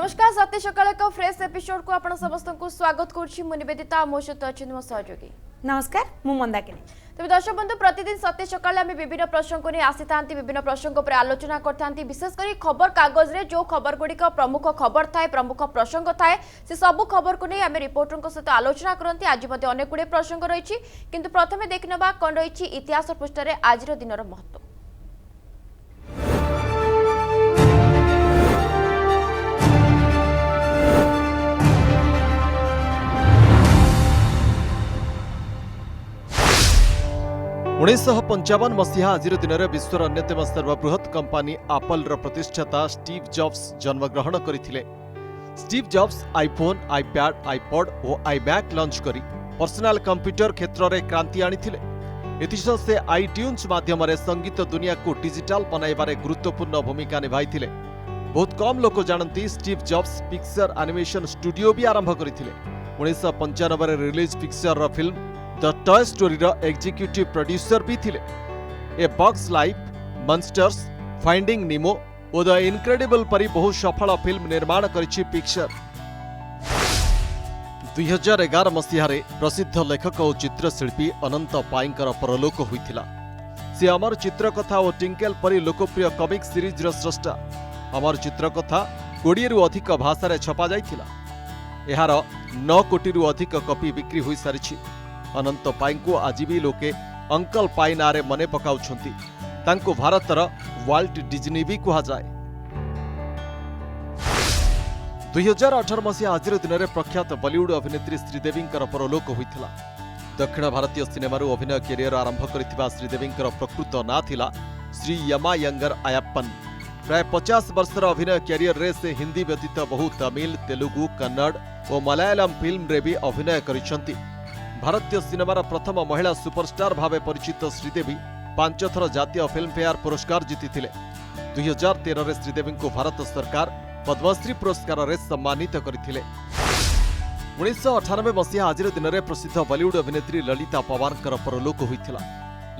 नमस्कार सत्य सकाळ का फ्रेश एपिसोड को आपण समस्त को स्वागत करछि मु निवेदिता मो सहित अछि मो सहयोगी नमस्कार मु मंदाकिनी। तबे दर्शक बंधु प्रतिदिन सत्य सकाळ आमे विभिन्न प्रसंग को आसी थांती विभिन्न प्रसंग पर आलोचना करथांती विशेष करी खबर कागज रे जो खबर गुडी का प्रमुख खबर थाए प्रमुख प्रसंग थाए से सब खबर को नै आमे रिपोर्टर को सहित आलोचना करंती। आज मध्ये अनेक गुडी प्रसंग रहिछि किंतु प्रथमे देखनबा कोन रहिछि इतिहास पृष्ठ रे आजिर दिनर महत्व। 1955 मसीहा आज दिन में विश्वर अन्यतम सर्वबृहत कंपानी आपल प्रतिष्ठाता स्टीव जॉब्स जन्मग्रहण करथिले। Steve jobs iPhone, iPad, iPod और आईमैक लॉन्च करी पर्सनल कंप्यूटर क्षेत्र में क्रांति आनिथिले। एथिसह से आईट्यून्स माध्यम संगीत दुनिया को डिजिटल बनाइबारे गुरुत्वपूर्ण भूमिका निभाइथिले। बहुत कम लोक जानती Steve Jobs Pixar animation studio भी आरंभ करथिले। 1995 release Pixar film the Toy Story रो एग्जीक्यूटिव प्रोड्यूसर भी थिले। A bug's life, Monsters, Finding Nemo और द इनक्रेडिबल परी बहु सफल फिल्म निर्माण करिछि पिक्चर। 2011 मसीह प्रसिद्ध लेखक और चित्रशिल्पी अनंत पाईंकर परलोक होइथिला। से अमर चित्रकथा और टिंकेल परी लोकप्रिय कमिक सीरीज रो स्रष्टा। अमर चित्रकथा 20 रु अधिक भाषा रे छपा जाइथिला। एहार 9 कोटी रु अधिक कॉपी बिक्री होई सारिछि। अनंत पाई को आज भी लोके अंकल पाई नारे मने पकाउछंती। तांको भारतर वाल्ट डिज्नी भी कहा जाए। 2018 मसीहा आज दिन में प्रख्यात बॉलीवुड अभिनेत्री श्रीदेवी परलोक होइथिला। दक्षिण भारतीय सिनेमा अभिनय कैरियर आरंभ करथिबा श्रीदेवी प्रकृत ना थिला श्री यमायंगर आयप्पन। प्राय 50 वर्षर अभिनय कैरियर रे से हिंदी व्यतीत बहु तमिल, तेलुगु, कन्नड़ और मलयालम फिल्म रे भी अभिनय करिसंती। भारतीय सिनेमार प्रथम महिला सुपरस्टार भावे परिचित श्रीदेवी 5 थर जातीय फिल्म फेयर पुरस्कार जीतिथिले। 2013 रे श्रीदेवी को भारत सरकार पद्मश्री पुरस्कार रे सम्मानित करथिले। 1998 मसीहा आज दिन में प्रसिद्ध बॉलीवुड अभिनेत्री ललिता पवार परलोक होइथिला।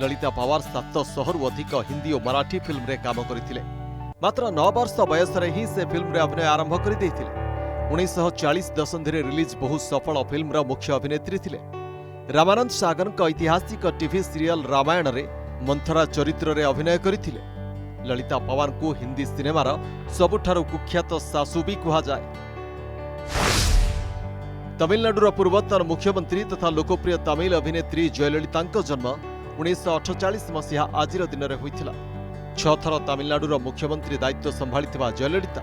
ललिता पवार 700 रु अधिक हिंदी और मराठी फिल्म रे काम करथिले। मात्र 9 वर्ष बयस रे ही से फिल्म रे अभिनय आरंभ कर देथिले। 1940 दशंधि रे रिलीज बहु सफल फिल्म रा मुख्य अभिनेत्री थिले। रामानंद सागर का ऐतिहासिक टीवी सीरियल रामायण रे मंथरा चरित्र रे अभिनय करथिले। ललिता पवार को हिंदी सिनेमार सबुठारु कुख्यात सासू भी कहा जाए। तमिलनाडुर पूर्वतन मुख्यमंत्री तथा लोकप्रिय तमिल अभिनेत्री जयललिता जन्म 1948 मसीहा आज दिन में होइथिला। 6 थर तमिलनाडुर मुख्यमंत्री दायित्व संभाळिथिबा जयललिता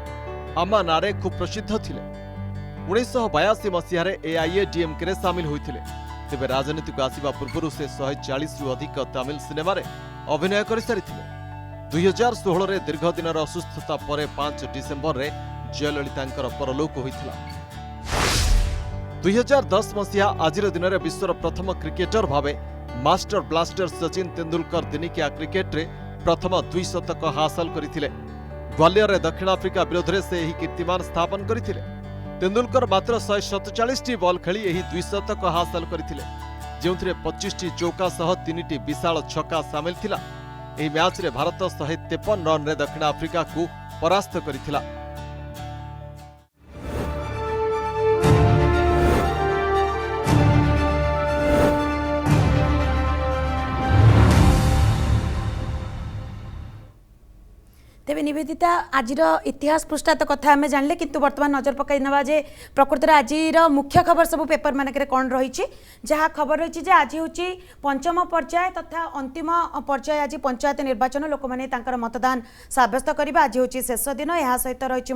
आमा नारे खूब प्रसिद्ध थिले। 1982 मसीहा एआईएडीएमके रे शामिल होइथिले। तेबे राजनीति को आसिबा पूर्व से 140 रु अधिक तमिल सिनेमा रे अभिनय कर सारिथिले। 2016 रे दीर्घ दिनर असुस्थता परे 5 डिसेंबर रे जयललितांकर परलोक होइथिला। 2010 मसीहा आज दिन में विश्वर प्रथम क्रिकेटर भावे मास्टर ब्लास्टर सचिन तेंदुलकर दिनिकिया क्रिकेट रे प्रथम 2 शतक हासिल करथिले। ग्वालियर रे दक्षिण अफ्रीका विरोध रे से एही कीर्तिमान स्थापन करथिले। तेंदुलकर मात्र 147 बॉल खेली एही 2 शतक हासिल करथिले, जेउथिरे 25 चौका सह 3 विशाल छक्का शामिल थिला। एही मैच रे भारत 153 रन रे दक्षिण अफ्रीका को परास्त करथिला। तेबे निवेदिता आज इतिहास पृष्ठा तो कथा आम जानले किंतु वर्तमान नजर पकई नवा जे प्रकृत आज मुख्य खबर सब पेपर मानक कौन रही जहाँ खबर रही आज हूँ पंचम पर्याय तथा अंतिम पर्याय आज पंचायत निर्वाचन लोक मैंने मतदान सब्यस्त करवा आज हूँ शेष दिन। यह सहित रही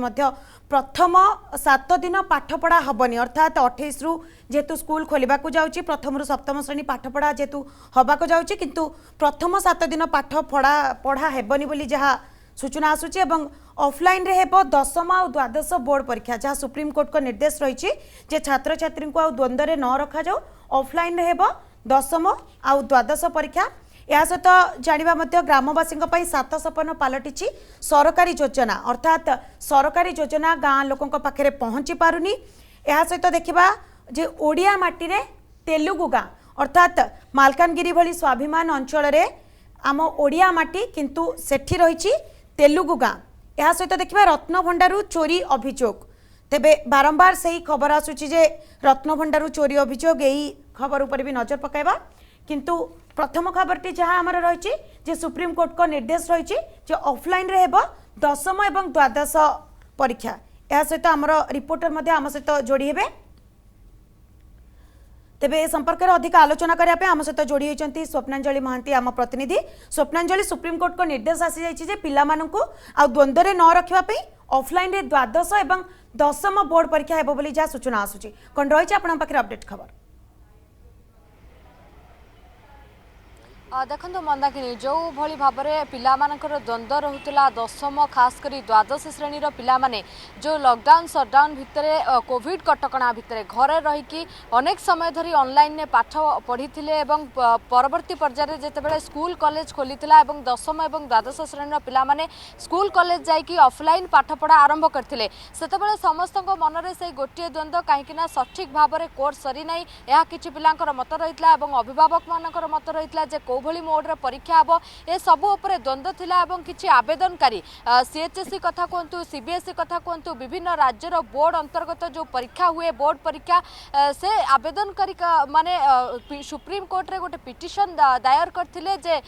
प्रथम 7 दिन पाठपढ़ा हेनी अर्थात 28 रु जेहेतु स्कूल खोलने को जाऊँगी प्रथम रु सप्तम श्रेणी पाठपढ़ा जेहेतु हवाक जाऊँगी किंतु प्रथम 7 दिन पाठ पढ़ा हेबनी बोली जहाँ सूचना आसूची एवं ऑफलाइन रे हेबो दशम और द्वादश बोर्ड परीक्षा जहाँ सुप्रीम कोर्ट का निर्देश रही जे छात्र छात्री को द्वंद्व रे न रखा जाओ ऑफलाइन रे हेबो दशम और द्वादश परीक्षा। या सहित जानिबा मध्य ग्रामवासी 7 सपन पलटि सरकारी योजना अर्थात सरकारी योजना गाँ लोकों पाखे पहुँची पारुनी। या सहित देखा जे ओडिया माटी रे तेलुगु गाँ अर्थात मालकानगिरी भली स्वाभिमान अंचल रे आम ओडिया माटी किंतु सेठी रही तेलुगु गाँ। यह सहित देखा रत्नभंडारू चोरी अभियोग तेबे बारंबार से ही खबर आसुची जे रत्नभंडारू चोरी अभियोग यही खबर उपर भी नजर पकाइबा किंतु प्रथम खबरटी जहाँ आमर रही जे सुप्रीम कोर्ट को निर्देश रही जे ऑफलाइन रे हेबो दशम एवं द्वादश परीक्षा या सहित आमर रिपोर्टर मध्य आम सहित जोड़ी हेबे तेबे ए संपर्क में अधिक आलोचना करने आम सहित जोड़ी होती स्वप्नांजलि महांती आम प्रतिनिधि स्वप्नांजलि सुप्रीम कोर्ट को निर्देश आसी जाइए पिला आ द्वंद्व रे न रखापी ऑफलाइन रे द्वादश एवं दशम बोर्ड परीक्षा हेबो बोली जहाँ सूचना आसूची कौन रही आपन पाखे अपडेट खबर देखो मंदाकिनी जो भली भाव में पिलामानकर द्वंद्व रोला दशम खास करी द्वादश श्रेणीर पिलामाने जो लॉकडाउन सटडाउन भितर कोविड कटकणा भितर घरे रहीकि अनेक समय धरी ऑनलाइन ने पाठ पढ़ी परवर्ती पर्यायर जितेबाला स्कूल कॉलेज खोली दशम और द्वादश श्रेणीर पिलामाने स्कूल कॉलेज जाइकी ऑफलाइन पाठपढ़ा आरंभ करते से समस्त मनरे से गोटे द्वंद्व कहीं सठिक भाव में कोर्स सरी ना यह किसी पिलांकर मत रही अभिभावक मानकर मत रही कोभली मोड्रे परीक्षा हम ए सब उपरे द्वंद्व थिला एवं किछि आवेदनकारी सीएचएससी कथा कहतु सीबीएसई कथा कहतु विभिन्न राज्यर बोर्ड अंतर्गत जो परीक्षा हुए बोर्ड परीक्षा से आवेदनकारी माने सुप्रीम कोर्ट रे गोटे पिटिशन दायर करथिले जे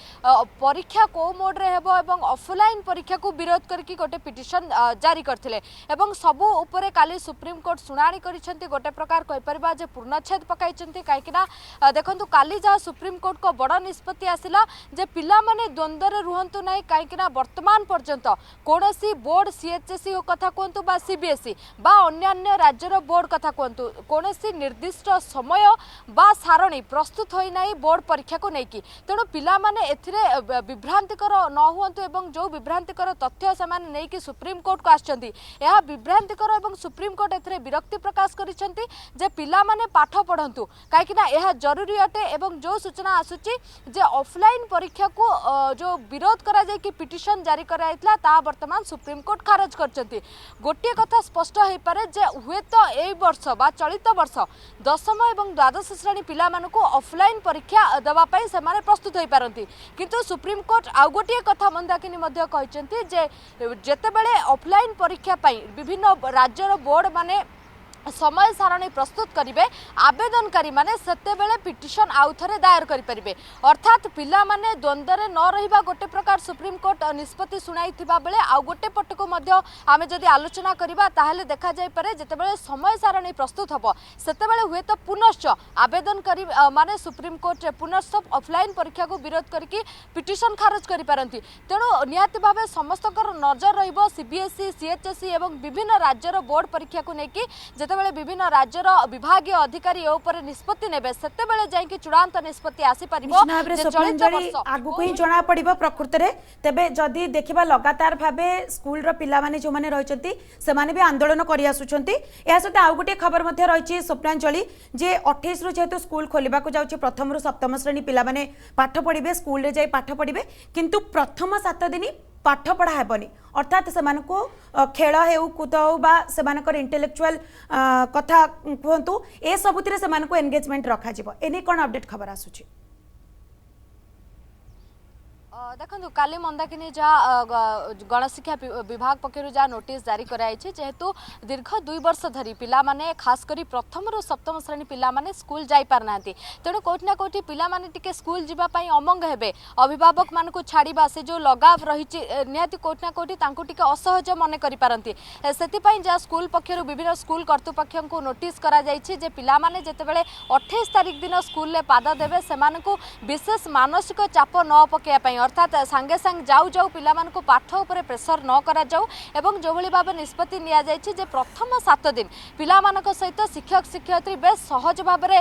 परीक्षा को मोड्रे हेबो एवं ऑफलाइन परीक्षा को विरोध करके गोटे पिटिशन जारी करथिले एवं सब उपरे काली सुप्रीम कोर्ट सुनानी करिसेंती गोटे प्रकार कहि परबा जे पूर्णच्छेद पकाइचंती काहेकिना देखंतु काली जा सुप्रीम कोर्ट को बड़ निष्पत्ति आसिला जे पिला माने द्वंद्व रे रुहंतु नै काहेकिना वर्तमान पर्यंत कोनोसी बोर्ड सीएचएससी कथा कहतु बा सीबीएसई बा अन्य राज्यर बोर्ड कथा कहतु कोनोसी निर्दिष्ट समय बा सारणी प्रस्तुत होई नै बोर्ड परीक्षा को नेकी तेणु पिला माने एथिरे विभ्रांतिकर न हुअंतु एवं जो विभ्रांतिकर तथ्य समान नेकी सुप्रीम कोर्ट को आछंती एहा विभ्रांतिकर एवं सुप्रीम कोर्ट एथिरे विरक्ति प्रकाश करिसेंती जे पिला माने पाठ पढंतु काहेकिना एहा जरूरी अटे एवं जो सूचना आसुची जे ऑफलाइन परीक्षा को जो विरोध करा जाय कि पिटिशन जारी कराइतला ता वर्तमान सुप्रीम कोर्ट खारज करचंती गोटे कथा स्पष्ट होई पारे जे हुए तो एई वर्ष बा चलित वर्ष दशम एवं द्वादश श्रेणी पिला मानको ऑफलाइन परीक्षा देवा पई समाने प्रस्तुत होई पारंती किंतु सुप्रीम कोर्ट आ गोटे कथा मंदाकिनी मध्य कहचंती जे जेतेबेले ऑफलाइन परीक्षा पई विभिन्न राज्यर बोर्ड माने समय सारणी प्रस्तुत करेंगे आवेदनकारी माने सेते बेले पिटिशन आउ थे दायर करें अर्थात पिला माने द्वंद्व रे न रहिबा गोटे प्रकार सुप्रीम कोर्ट निष्पत्ति शुणाई बेले आउ गोटे पट को आम जदि आलोचना करबा ताहले देखा जाय पारे जेतेबेले समय सारणी प्रस्तुत हबो सेतेबेले हुए तो पुनश्च आवेदनकारी माने सुप्रीम कोर्ट पुनश्च ऑफलाइन परीक्षा को विरोध करके पिटिशन खारज करि पारंती तेणु निहाती भावे समस्तकर नजर रहिबो सीबीएसई सीएचएसई एवं विभिन्न राज्यर बोर्ड परीक्षा को लेकिन जेतेबेले विभिन्न राज्यर विभागीय अधिकारी ऊपर निष्पत्ति नेबे सेतेबेले जायकि चूड़ांत निष्पत्ति आसी परिबो आगु को ही जना पड़िबो प्रकृति रे तेबे जदी देखिबा लगातार भाबे स्कूल रो पिला माने जो माने रहिचंती से माने भी आंदोलन करि आसुचंती या सते आ गुटे खबर मध्ये रहिछि स्वप्नांजलि जे 28 रु जेतु स्कूल खोलिबा को जाउछि प्रथम रु सप्तम श्रेणी पिला माने पाठ पढिबे स्कूल रे जाई पाठ पढिबे किंतु प्रथम 7 दिन पाठ पढ़ा हेबनी अर्थात सेमानको खेल हेउ कूद हो बा सेमानकर इंटेलेक्चुअल कथा कहतु ए सबुतिर सेमानको एंगेजमेंट रखा जिवो एने कोन अपडेट खबर आसुछि देखो काली मंदाकिनी जहाँ गणशिक्षा विभाग पक्षर जहाँ नोटिस जारी कराई जेहेतु दीर्घ 2 वर्ष धरी पिला माने खास करी प्रथम रु सप्तम श्रेणी पिला माने स्कूल जाई पार नांती तेणु कोठी ना कोठी पिला माने टिके स्कूल जीवा पई अमंग हेबे अभिभावक मान को छाड़ीबा से जो लगाव रही निहाती कोठी ना कोठी तांको टिके असहज मन करि पारंती सेति पई जहाँ स्कूल पक्षर विभिन्न स्कूल कर्तृपक्ष को नोटिस करा जायछि जे पिला माने जेतेबेले 28 तारिख दिन स्कूल ले पाद देबे सेमानकु विशेष मानसिक चाप न पकेया पई अर्थात सांगे सांग जाऊ जाऊ पिला मानकु पाठ उपरे प्रेसर न करा जाऊ एवं जो भली भाबे निष्पत्ति निया जायछि जे प्रथम 7 दिन पिला मानक सहित शिक्षक शिक्षयित्री बेस सहज भाबरे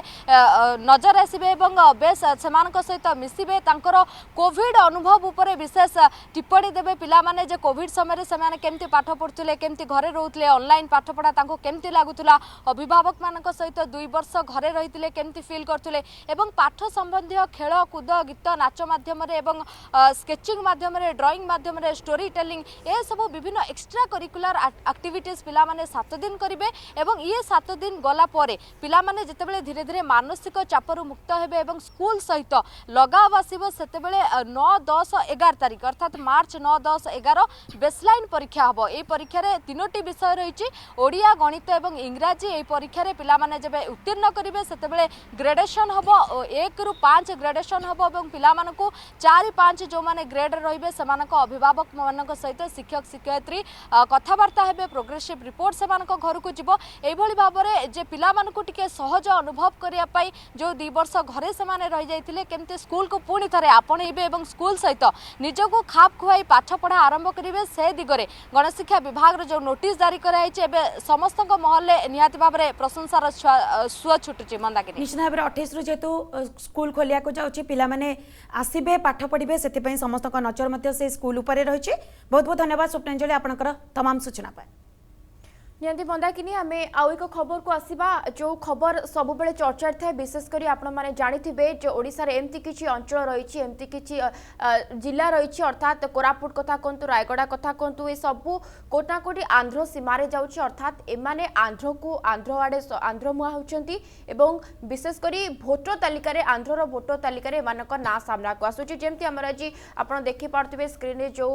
नजर आसीबे एवं बेस सेमानक सहित मिसिबे तांकर कोविड अनुभव उपरे विशेष टिप्पणी देबे पिला माने जे कोविड समय रे सेमाने केमति पाठ पढुतले केमति घरे रहउतले ऑनलाइन पाठ पढा तांको केमति लागुतला अभिभावक मानक सहित 2 वर्ष घरे रहितले केमति फील करतले एवं पाठ संबंधी खेल कूद गीत नाच माध्यम रे एवं स्केचिंग माध्यम ड्राइंग माध्यम स्टोरी टेलिंग ए सब विभिन्न एक्स्ट्रा करिकुलर एक्टिविटीज पिला माने 7 दिन करिवे एवं ये 7 दिन गला परे पिला माने जेतेबेले धीरे धीरे मानसिक चापरु मुक्त हेबे एवं स्कूल सहित लगाव आसीबो सेतेबेले 9 10 11 तारिख अर्थात मार्च 9 10 11 बेसलाइन परीक्षा हबो। ए परीक्षा रे तीनोटी विषय रहिछि ओडिया गणित एवं इंग्राजी। ए परीक्षा रे पिला माने जेबे उत्तीर्ण करिवे सेतेबेले ग्रेडेशन हबो 1 रु 5 ग्रेडेशन हबो एवं पिला मानकु 4 5 जो माने ग्रेड रहिबे सेमानक अभिभावक मानक सहित शिक्षक शिक्षयित्री कथावार्ता हेबे प्रोग्रेसिव रिपोर्ट सेमानक घर को जिवो। एई भली भाबरे जे पिला मानकु टिके सहज अनुभव करिया पाई जो 2 वर्ष घरे सेमाने रहि जाइथिले केमते स्कूल को पुणी थरे आपणेबे एवं स्कूल सहित निजको खाप खुआई पाठ पढ़ा आरंभ करिवे से दिगरे गणशिक्षा विभाग रो जो नोटिस जारी कराई छै एबे समस्तक महल्ले निहाती भाबरे प्रशंसार सुआ छुटुची मंदाकिनी। निश्चित भाव 28 रु जेतु स्कूल खोलिया को जाउची पिला माने आसीबे पाठ पढ़िबे सेति पई समस्तक नजर मध्य से स्कूल ऊपर रहिछि। बहुत बहुत धन्यवाद स्वप्नांजलि आपनकर तमाम सूचना पाए। नियंती मंदाकिनी आम आउ एक खबर को आसवा जो खबर सब बेले चर्चा था विशेषकर आपण मैंने जानिथिबे जो ओडिशा रे एमती किछि अंचल रही एमती किछि जिला रही अर्थात कोरापुट कथा कहतु रायगड़ा कथा कहतु ये सबू कोटा कोटी आंध्र सीमारे जाउछि अर्थात एमाने आंध्र को आंध्र आड़े आंध्र मुहा होउछंती एवं विशेषकर भोटर तालिका रे आंध्रर भोटर तालिका रे एमानक ना सामना को आसुछि जेमती हमर आज आपण देखि पारथिबे स्क्रीन रे जो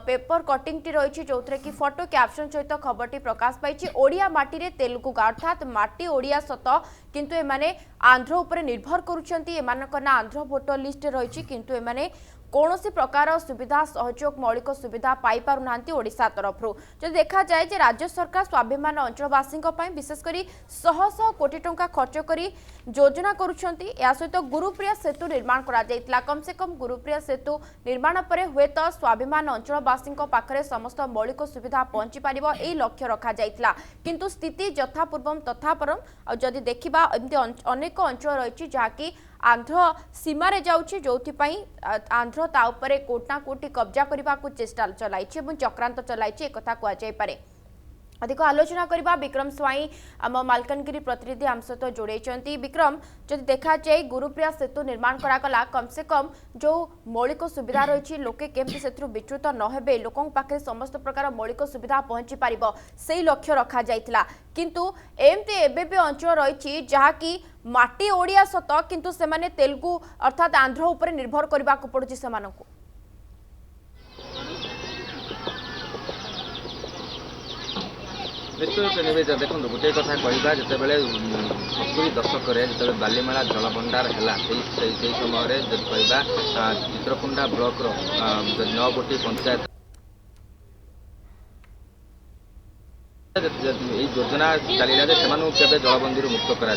पेपर कटिंग टी रही जोथरे कि फोटो कैप्शन सहित खबरटी प्रकाश ओडिया माटी रे तेलुगु अर्थात माटी ओडिया सत किंतु एमाने आंध्र उपरे निर्भर करूछंती एमानक ना आंध्र भोटर लिस्ट रही किंतु एमाने कौनसी प्रकार सुविधा सहयोग मौलिक सुविधा पाई पारु नांती ओडिशा तरफ जो देखा जाए जे राज्य सरकार स्वाभिमान अंचलवासी विशेषकर 100 कोटी टंका खर्च करी योजना करुछंती। या सहित गुरुप्रिया सेतु निर्माण करा जायतिला कम से कम गुरुप्रिया सेतु निर्माण पर हुए तो स्वाभिमान अंचलवासी पाखरे समस्त मौलिक सुविधा पहुंची पारिबो एई लक्ष्य रखा जायतिला किंतु स्थिति यथापूर्वम तथापरम आ जदि देखिबा एमती अनेक अंचल रही जहाँकि आंध्र सीमारे जाउछि जोथिपाई आंध्र ता उपरे कोटा कोटी कब्जा करबा को चेष्टा चलाइछि एवं चक्रांत चलाइछि एकथा कुआ जाय पारे। अधिक आलोचना करबा विक्रम स्वाई आम मालकानगिरी प्रतिनिधि आम सहित जोड़े विक्रम जदि देखा जाए गुरुप्रिया सेतु निर्माण करागला कम से कम जो मौलिक सुविधा रही लोके केमती से विच्युत न हेबे लोकों पाखे समस्त प्रकार मौलिक सुविधा पहुंची पारिबो सेही लक्ष्य रखा जाइतिला किंतु एमती एबेबे अंचल रही जहाँकि माटी ओडिया सत किंतु सेमाने तेलुगु अर्थात आंध्र उपरे निर्भर करबा को पड़ुछि सेमानकु। निश्चय निवेद देखो गोटे कथा कहवा जितेबाला 70 दशक जो बालीमेला जलभंडार है समय कहवा चित्रकुंडा ब्लॉक 9 गोटी पंचायत योजना चलला से जलबंदी मुक्त कर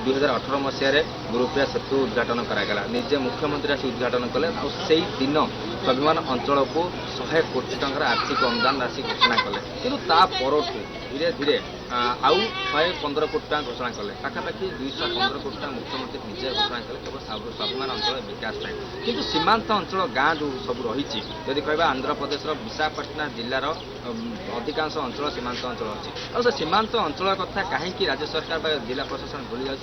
2018 मसीह गुरुप्रिया सेतु उद्घाटन करागला निजे मुख्यमंत्री आसी उद्घाटन कले से दिन स्वाभिमान अंचल को 100 कोटी टंकार आर्थिक अनुदान राशि घोषणा कले कि धीरे धीरे आउ 115 कोटी टाँग घोषणा कले पाखापाखि 215 कोटी टाँग मुख्यमंत्री निजे घोषणा कले केवल स्वाभिमान अंचल विकास कि सीमांत अंचल गाँ जो सब रही जदि कह आंध्र प्रदेश विशाखापट्टनम जिलार अधिकांश अंचल सीमांत अंचल अच्छी और सीमांत अंचल कथा कहीं राज्य सरकार जिला प्रशासन भूली जाऊँ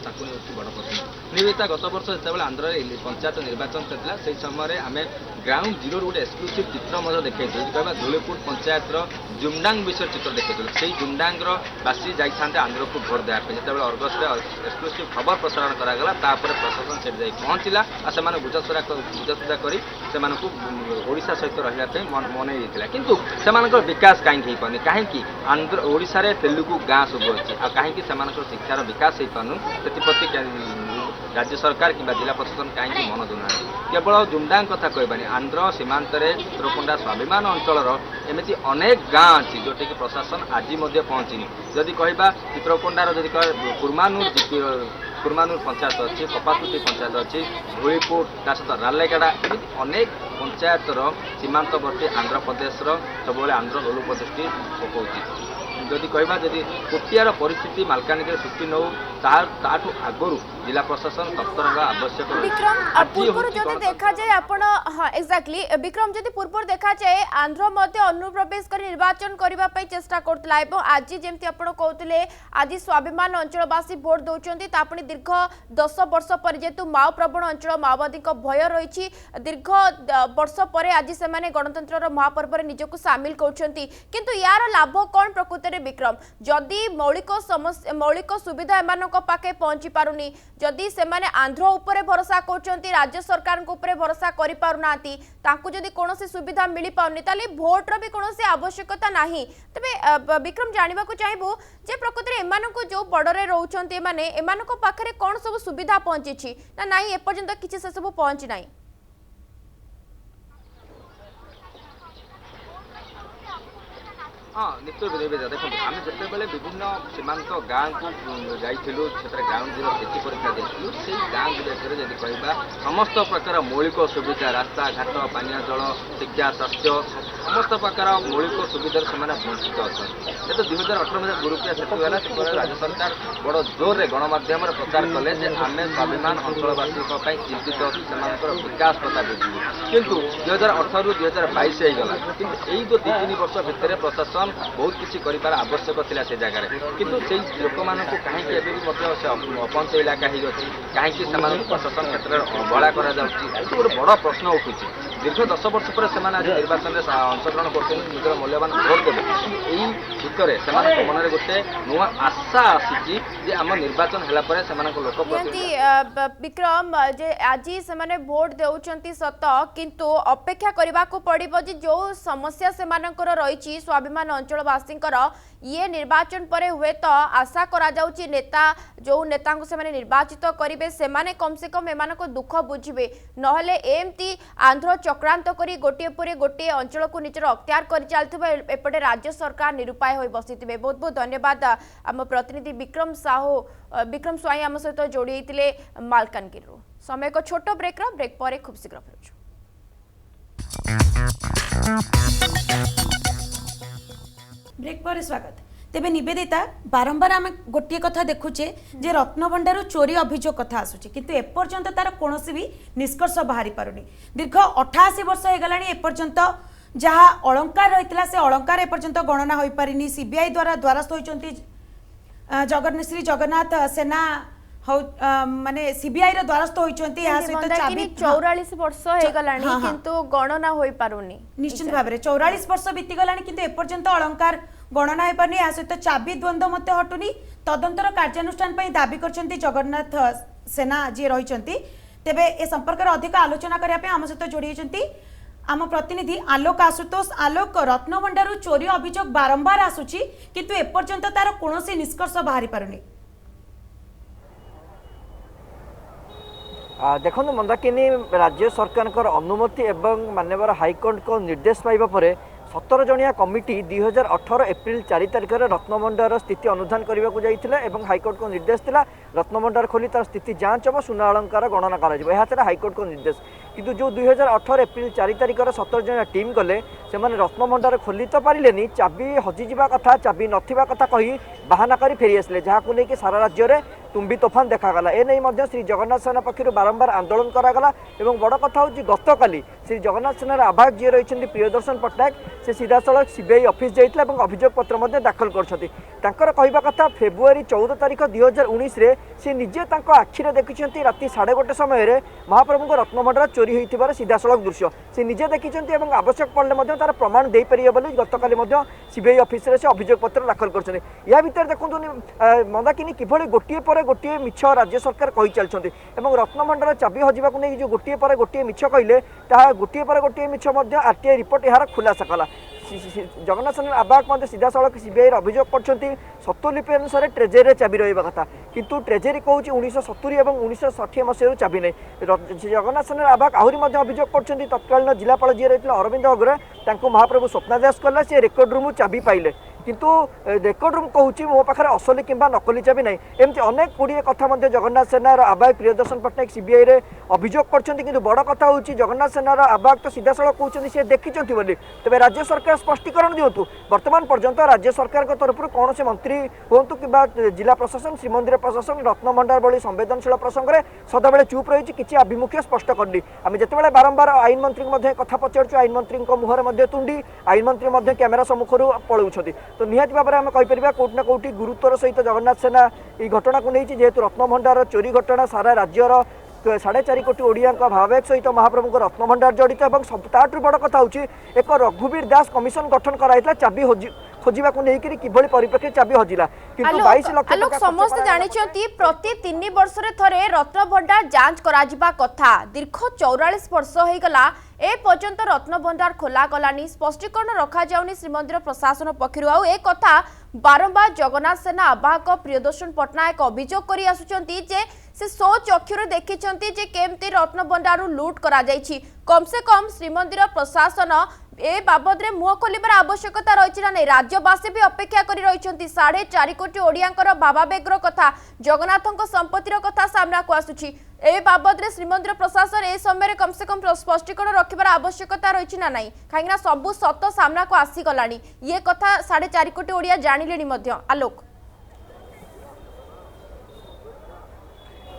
बड़ प्रश्न। निवेदिता गत वर्ष जो आंध्र पंचायत निर्वाचन चलता से समय आम ग्राउंड जीरो गोटे एक्सक्लूसिव चित्र देखा कह धूलीपुर पंचायत जुमडांग विषय चित्र देखा से जुमडांग बासी जाते आंध्र को भोट देवाई जो अर्गस एक्सक्लूसिव खबर प्रसारण करागला प्रशासन से जाई पहुँचला और से बुझासुझा कर ओडिशा सहित रही मन किंतु से विकास कहीं पानी कहीं आंध्र ओडिशा रे तेलुगु गाँ सब अच्छी आ कहीं शिक्षार विकास हो पानु से राज्य सरकार कि जिला प्रशासन कहीं मन दूना केवल जुमडांग कथा कहबानी आंध्र सीमांत चित्रकुंडा स्वाभिमान अंचल एमती अनेक गाँ अच्छी जोटि कि प्रशासन आज पहुँचनी जदि कहवा चित्रकुंडार जदि कुर्मानूर पंचायत अच्छी कपातुटी पंचायत अच्छी धूलीपुर ता सहित रालेगड़ा एमती अनेक पंचायतर सीमांतवर्ती आंध्र प्रदेश सब आंध्र लोलुप दृष्टि पकाउछि जदि कहबा जदि कोटियार परिस्थिति मालकानगिरी सृष्टि नौ ताठू आगु जिला प्रशासन तत्पर होगा आवश्यक विक्रम पूर्व जदि देखा जाए आपण हाँ एक्जाक्टली विक्रम जदि पूर्व देखा जाए आंध्र मध्य अनुप्रवेश कर निर्वाचन करने पर चेष्टा करता आज जमी आप कहते आज स्वाभिमान अंचलवासी भोट दौरान तापणी दीर्घ 10 वर्ष पर जेतु माओ प्रवण अंचल माओवादी भय रही दीर्घ वर्ष पर आज से गणतंत्र महापर्व निजक सामिल करछंती किंतु यार लाभ कौन प्रकृत में विक्रम जदि मौलिक सुविधा एमान पाखे पहुंची पारुनी जदि से आंध्र उपरे भरोसा करछंती राज्य सरकार उपरे भरोसा करि पारुनाती तांकु जदि कोनोसी सुविधा मिली पाउनी ताले भोटर भी कोनोसी आवश्यकता नाही तबे विक्रम जानिबा को चाहबो जे प्रकृत रे एमान को जो बॉर्डर रे रहउछंती एमाने एमान को पाखरे कोन सब सुविधा पहुंची छी ना नाही एपर्यंत किछि से सब पहुंची नाही हाँ निश्चय देखो आम जिते विभिन्न सीमांत गाँव को जाइलु ग्राउंड जीरो स्थिति परीक्षा देखिलु से गाँव विदेश जब कहवा समस्त प्रकार मौलिक सुविधा रास्ता घाट पानीय जल शिक्षा स्वास्थ्य समस्त प्रकार मौलिक सुविधा से वंचित अच्छा तो 2018 गुरुप्रिया सेतु है से राज्य सरकार बड़ जोर में गणमाध्यम प्रचार कले आम स्वाभिमान अंचलवासी चिंतित विकास कथा बुझू किंतु 2018 रु 2022 होगला कि यही जो 2-3 वर्ष भितर प्रशासन बहुत किसी कर आवश्यक था से जगह किंतु से लोक मान कहीं अपंच इलाका कहीं प्रशासन क्षेत्र में अवहेला गोटे बड़ प्रश्न उठू दीर्घ 10 वर्ष पर से आज निर्वाचन में अंशग्रहण कर मूल्यवान भोट देते यही भितर से मन में गोटे नुआ आशा आसी आम निर्वाचन है लोक विक्रम जे आज से भोट देउछंती सत किंतु अपेक्षा करने को पड़ो जो समस्या से रही स्वाभिमान अंचलवासी ये निर्वाचन पर हुए तो आशा करा जाउची नेता जो नेता को से निर्वाचित करेंगे से कम से कम एमान को दुख बुझे नहले एमती आंध्र चक्रांत करी गोटे पर गोटे अंचल को निजर अख्तियार कर चलते एपटे राज्य सरकार निरुपाय हो बसी बहुत बहुत धन्यवाद आम प्रतिनिधि विक्रम स्वाई आम सहित जोड़ी होते मालकानगिरी समय एक छोट ब्रेक पर खूब शीघ्र फेरुछु ब्रेक पर स्वागत तेबे निवेदिता बारंबार आम गोटे कथा देखुचे जे रत्नभंडार चोरी अभियोग कथा आसुचे किंतु एपर्यंत तार कोनोसी भी निष्कर्ष बाहरी पारुनी दीर्घ 88 वर्ष हो गलानी एपर्यंत जहाँ अलंकार रही से अलंकार एपर्यंत गणना हो पारिनी सीबीआई द्वारा द्वारस्थ होइचंती श्री जगन्नाथ सेना माने सीबीआई रो द्वारस्थ होइचंती या सहित चाबी 44 वर्ष हो गलानी किंतु गणना होई पारुनी निश्चित भाबरे 44 वर्ष बीती गलानी किंतु एपर्यंत अलंकार गणना हो पारनी या सहित चाबी द्वंद्व मते हटुनी तदंतर कार्यानुष्ठान पई दाबी करचंती जगन्नाथ सेना जी रहिचंती तेबे ए संपर्क रे अधिक आलोचना करिया पे हम सहित जोड़ी होइचंती आम प्रतिनिधि आलोक आशुतोष आलोक रत्नभंडार चोरी अभियोग बारंबार आसुची किंतु एपर्यंत तार कोनोसी निष्कर्ष बाहरी पारुनी देखो मंदाकिनी राज्य सरकार अनुमति एवं माननीय हाईकोर्ट को निर्देश पाइबा परे 17 जणिया कमिटी 2018 एप्रिल 4 तारिख में रत्नभंडार स्थिति अनुधान करने को जाइए और हाईकोर्ट को निर्देश था रत्नभंडार खोली तार स्थिति जांच हम सुना अलंकार गणना कर हाईकोर्ट को निर्देश किंतु जो 2018 एप्रिल 4 तारिख 17 जणिया टीम गले से रत्नभंडार खोली तो पारे चाबी हजिजा कथा चाबी नथिबा कथा कही बाहाना कर फेरी आसले जहाँ को लेकिन सारा राज्य में तुम्बी तोफान देखागला एने श्री जगन्नाथ सेना पक्षर बारंबार आंदोलन करागला एवं बड़ कथा हूँ गतकाली श्री जगन्नाथ सेनार आभार जी रही प्रियदर्शन पट्टनायक से सीधा सड़क सीबीआई ऑफिस जाइए और अभियोग पत्र दाखल कर कहवा कथा फेब्रुआरी 14 तारिख 2019 रे से निजे आखिरे देखी राति 1:30 समय महाप्रभु रत्नभंडार चोरी होता सीधा सड़क दृश्य से निजे देखी और आवश्यक पड़े तार प्रमाण दे पारे बोली गतकाली सीबीआई ऑफिस से अभियोग पत्र दाखल कर या भितर देखो मंदाकिनी किभली गोटे पर गोटे मिछ राज्य सरकार कही चलती रत्नभंडार चाबी हजिबा नहीं जो गोटे पर गोटे मिछ कहले गोटे पर गोटे मिछ आरटीआई रिपोर्ट यार खुलासा कला जगन्नाथ सेना आवाहक सीधा सड़क सीबीआई अभियोग कर स्वत्वलिपि अनुसार ट्रेजेरी चाबी रहा कथा किंतु ट्रेजेरी कहूँ 1970 और 1960 मसीह चाबी नहीं जगन्नाथ सेना आवाहक आहरी अभियोग कर तत्कालीन जिलापाल जी रही अरविंद अग्रवाल महाप्रभु स्वप्नादास कला सी रेकर्ड रूम चाबी पाइले किंतु रेकर्ड रूम कहूँ मो पाखे असली कि नकली चाबी ना एमती अनेक गुड़िए कथा जगन्नाथ सेनार आवायक प्रियदर्शन पट्टनायक सीबीआई रे अभियोग कर बड़ कथा हूँ जगन्नाथ सेनार आवायक तो सीधा साल कहते सी देखी तेज राज्य सरकार स्पष्टीकरण दिंतु बर्तमान पर्यंत राज्य सरकार तरफ कौन से मंत्री हूँ कि जिला प्रशासन श्रीमंदिर प्रशासन रत्नभंडार भली संवेदनशील प्रसंग में सदाबे चुप रही किसी आभिमुख्य स्पष्ट करनी आम जिते बारंबार आईन मंत्री कथा पचारू आईन मंत्री मुहर तुंडी आईन मंत्री कैमेरा सम्मुख पलाऊँ तो निहाती भाव में आम कहीपर कौटि ना कौटि गुरुत्वर सहित जगन्नाथ सेना ये घटना को नहीं जेहेतु रत्नभंडार चोरी घटना सारा राज्यर 4.5 कोटी ओडिया भावेक सहित महाप्रभु रत्नभंडार जड़ित ताठू बड़ कथा हूँ एक रघुवीर दास कमिशन गठन कराइला चाबी खोजा को लेकर किभली परिप्रेक्षी चाबी हजिला किंतु 22 लाख लोक समस्त जानिछंती प्रति 3 वर्ष रे थरे रत्नभंडार जांच कराजिबा कथा दीर्घ 44 वर्ष होई गला ए पर्यंत रत्नभंडार खोला गलानी स्पष्टीकरण रखा जाउनी श्रीमंदिर प्रशासन पक्षरु आ ए कथा बारंबार जगन्नाथ सेना आवाहक प्रियदर्शन पट्टनायक अभियोग करी आसुचंती जे से सो चक्षुर देखिचंती जे केमती रत्नभंडार लूट करा जाइछि कम से कम श्रीमंदिर प्रशासन ए बाबद रे मुह खोलिबार आवश्यकता रही ना नहीं राज्यवासी भी अपेक्षा करी रही 4.5 कोटी ओडियाଙ୍କର भावावेगर कथा जगन्नाथଙ୍କ संपत्तिर कथा सामना को आसुछि ए बाबद रे श्रीमंदिर प्रशासन ए समय कम से कम स्पष्टीकरण रखिबार आवश्यकता रही ना नहीं कहीं सबू सत सामना को आसी गलानी ये कथा 4.5 कोटी ओडिया जानिलेनी मध्य आलोक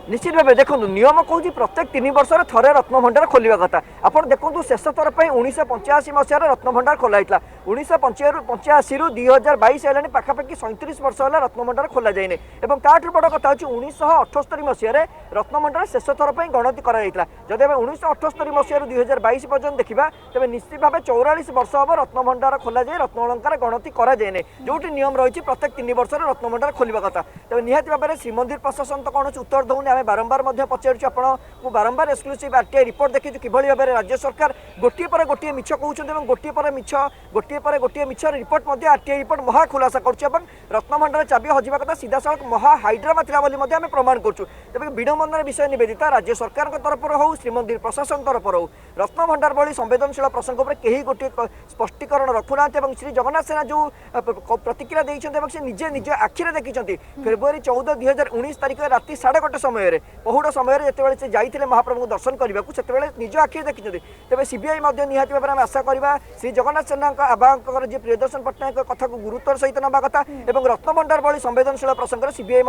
निश्चित भाव देखो नियम कहूँ प्रत्येक 3 वर्ष थे रत्नभंडार खोलिया कथा आपड़ देखो शेष थर पर 1985 मसीह रत्नभंडार खोलाई 1985 रु 2022 है पाखापाखि 37 वर्ष है रत्नभंडार खोल जाए ताठू बड़ कथा हूँ 1978 मसीह रत्नभंडार शेष थर पर गणति कराइला जदि 1978 मसीह 2022 पर्यटन देखा तेज निश्चित भाव 44 वर्ष हम रत्नभंडार खोल जाए रत्न अलंकार गणति कराए जो नियम रही प्रत्येक 3 वर्ष रत्नभंडार खोलिया कथा तेज निहाती भाव में श्रीमंदिर प्रशासन तो कौन उत्तर दौनी आम बारंबार पचारू आपको बारंबार एक्सक्लूसिव आरटीआई रिपोर्ट देखी कि भाव में राज्य सरकार गोटे पर गोटे मिछ कहते गोटे पर मिछ गोटे पर गोटे मिछ रिपोर्ट आरटीआई रिपोर्ट महा खुलासा कर रत्नभंडार चाबी हजिबा कथा सीधा साल महा हाइड्रामा था प्रमाण करूँ तेज विडंबनार विषय निवेदिता राज्य सरकार तरफ हो श्रीमंदिर प्रशासन तरफ हो रत्नभंडार भली संवेदनशील प्रसंग पर कहीं गोटे स्पष्टीकरण रखुना श्री जगन्नाथ सेना जो प्रतिक्रिया देते निजे निज आखिरे देखी फेब्रुआरी 14 2019 तारीख राति 1:30 समय पहुड़ समय जिते जाते महाप्रभु दर्शन करने को निज आखिरे देखी तेज सीबीआई निहाती भाव में आशा करवा श्री जगन्नाथ सेना आवाहक जी प्रियदर्शन पट्टनायक कथा को गुरुत्वर सहित नवा कथा और रत्नभंडार भली संवेदनशील प्रसंग में सीबीआई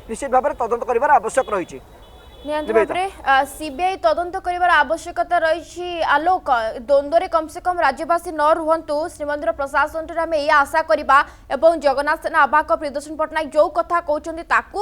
निश्चित भाव में तदंत कर आवश्यक रही सीबीआई तदंत कर आवश्यकता रही आलोक द्वंद्व कम से कम राज्यवासी न रुहतु श्रीमंदिर प्रशासन आम यह आशा करवा और जगन्नाथ सेना आवाहक प्रियदर्शन पट्टनायक जो कथा कहते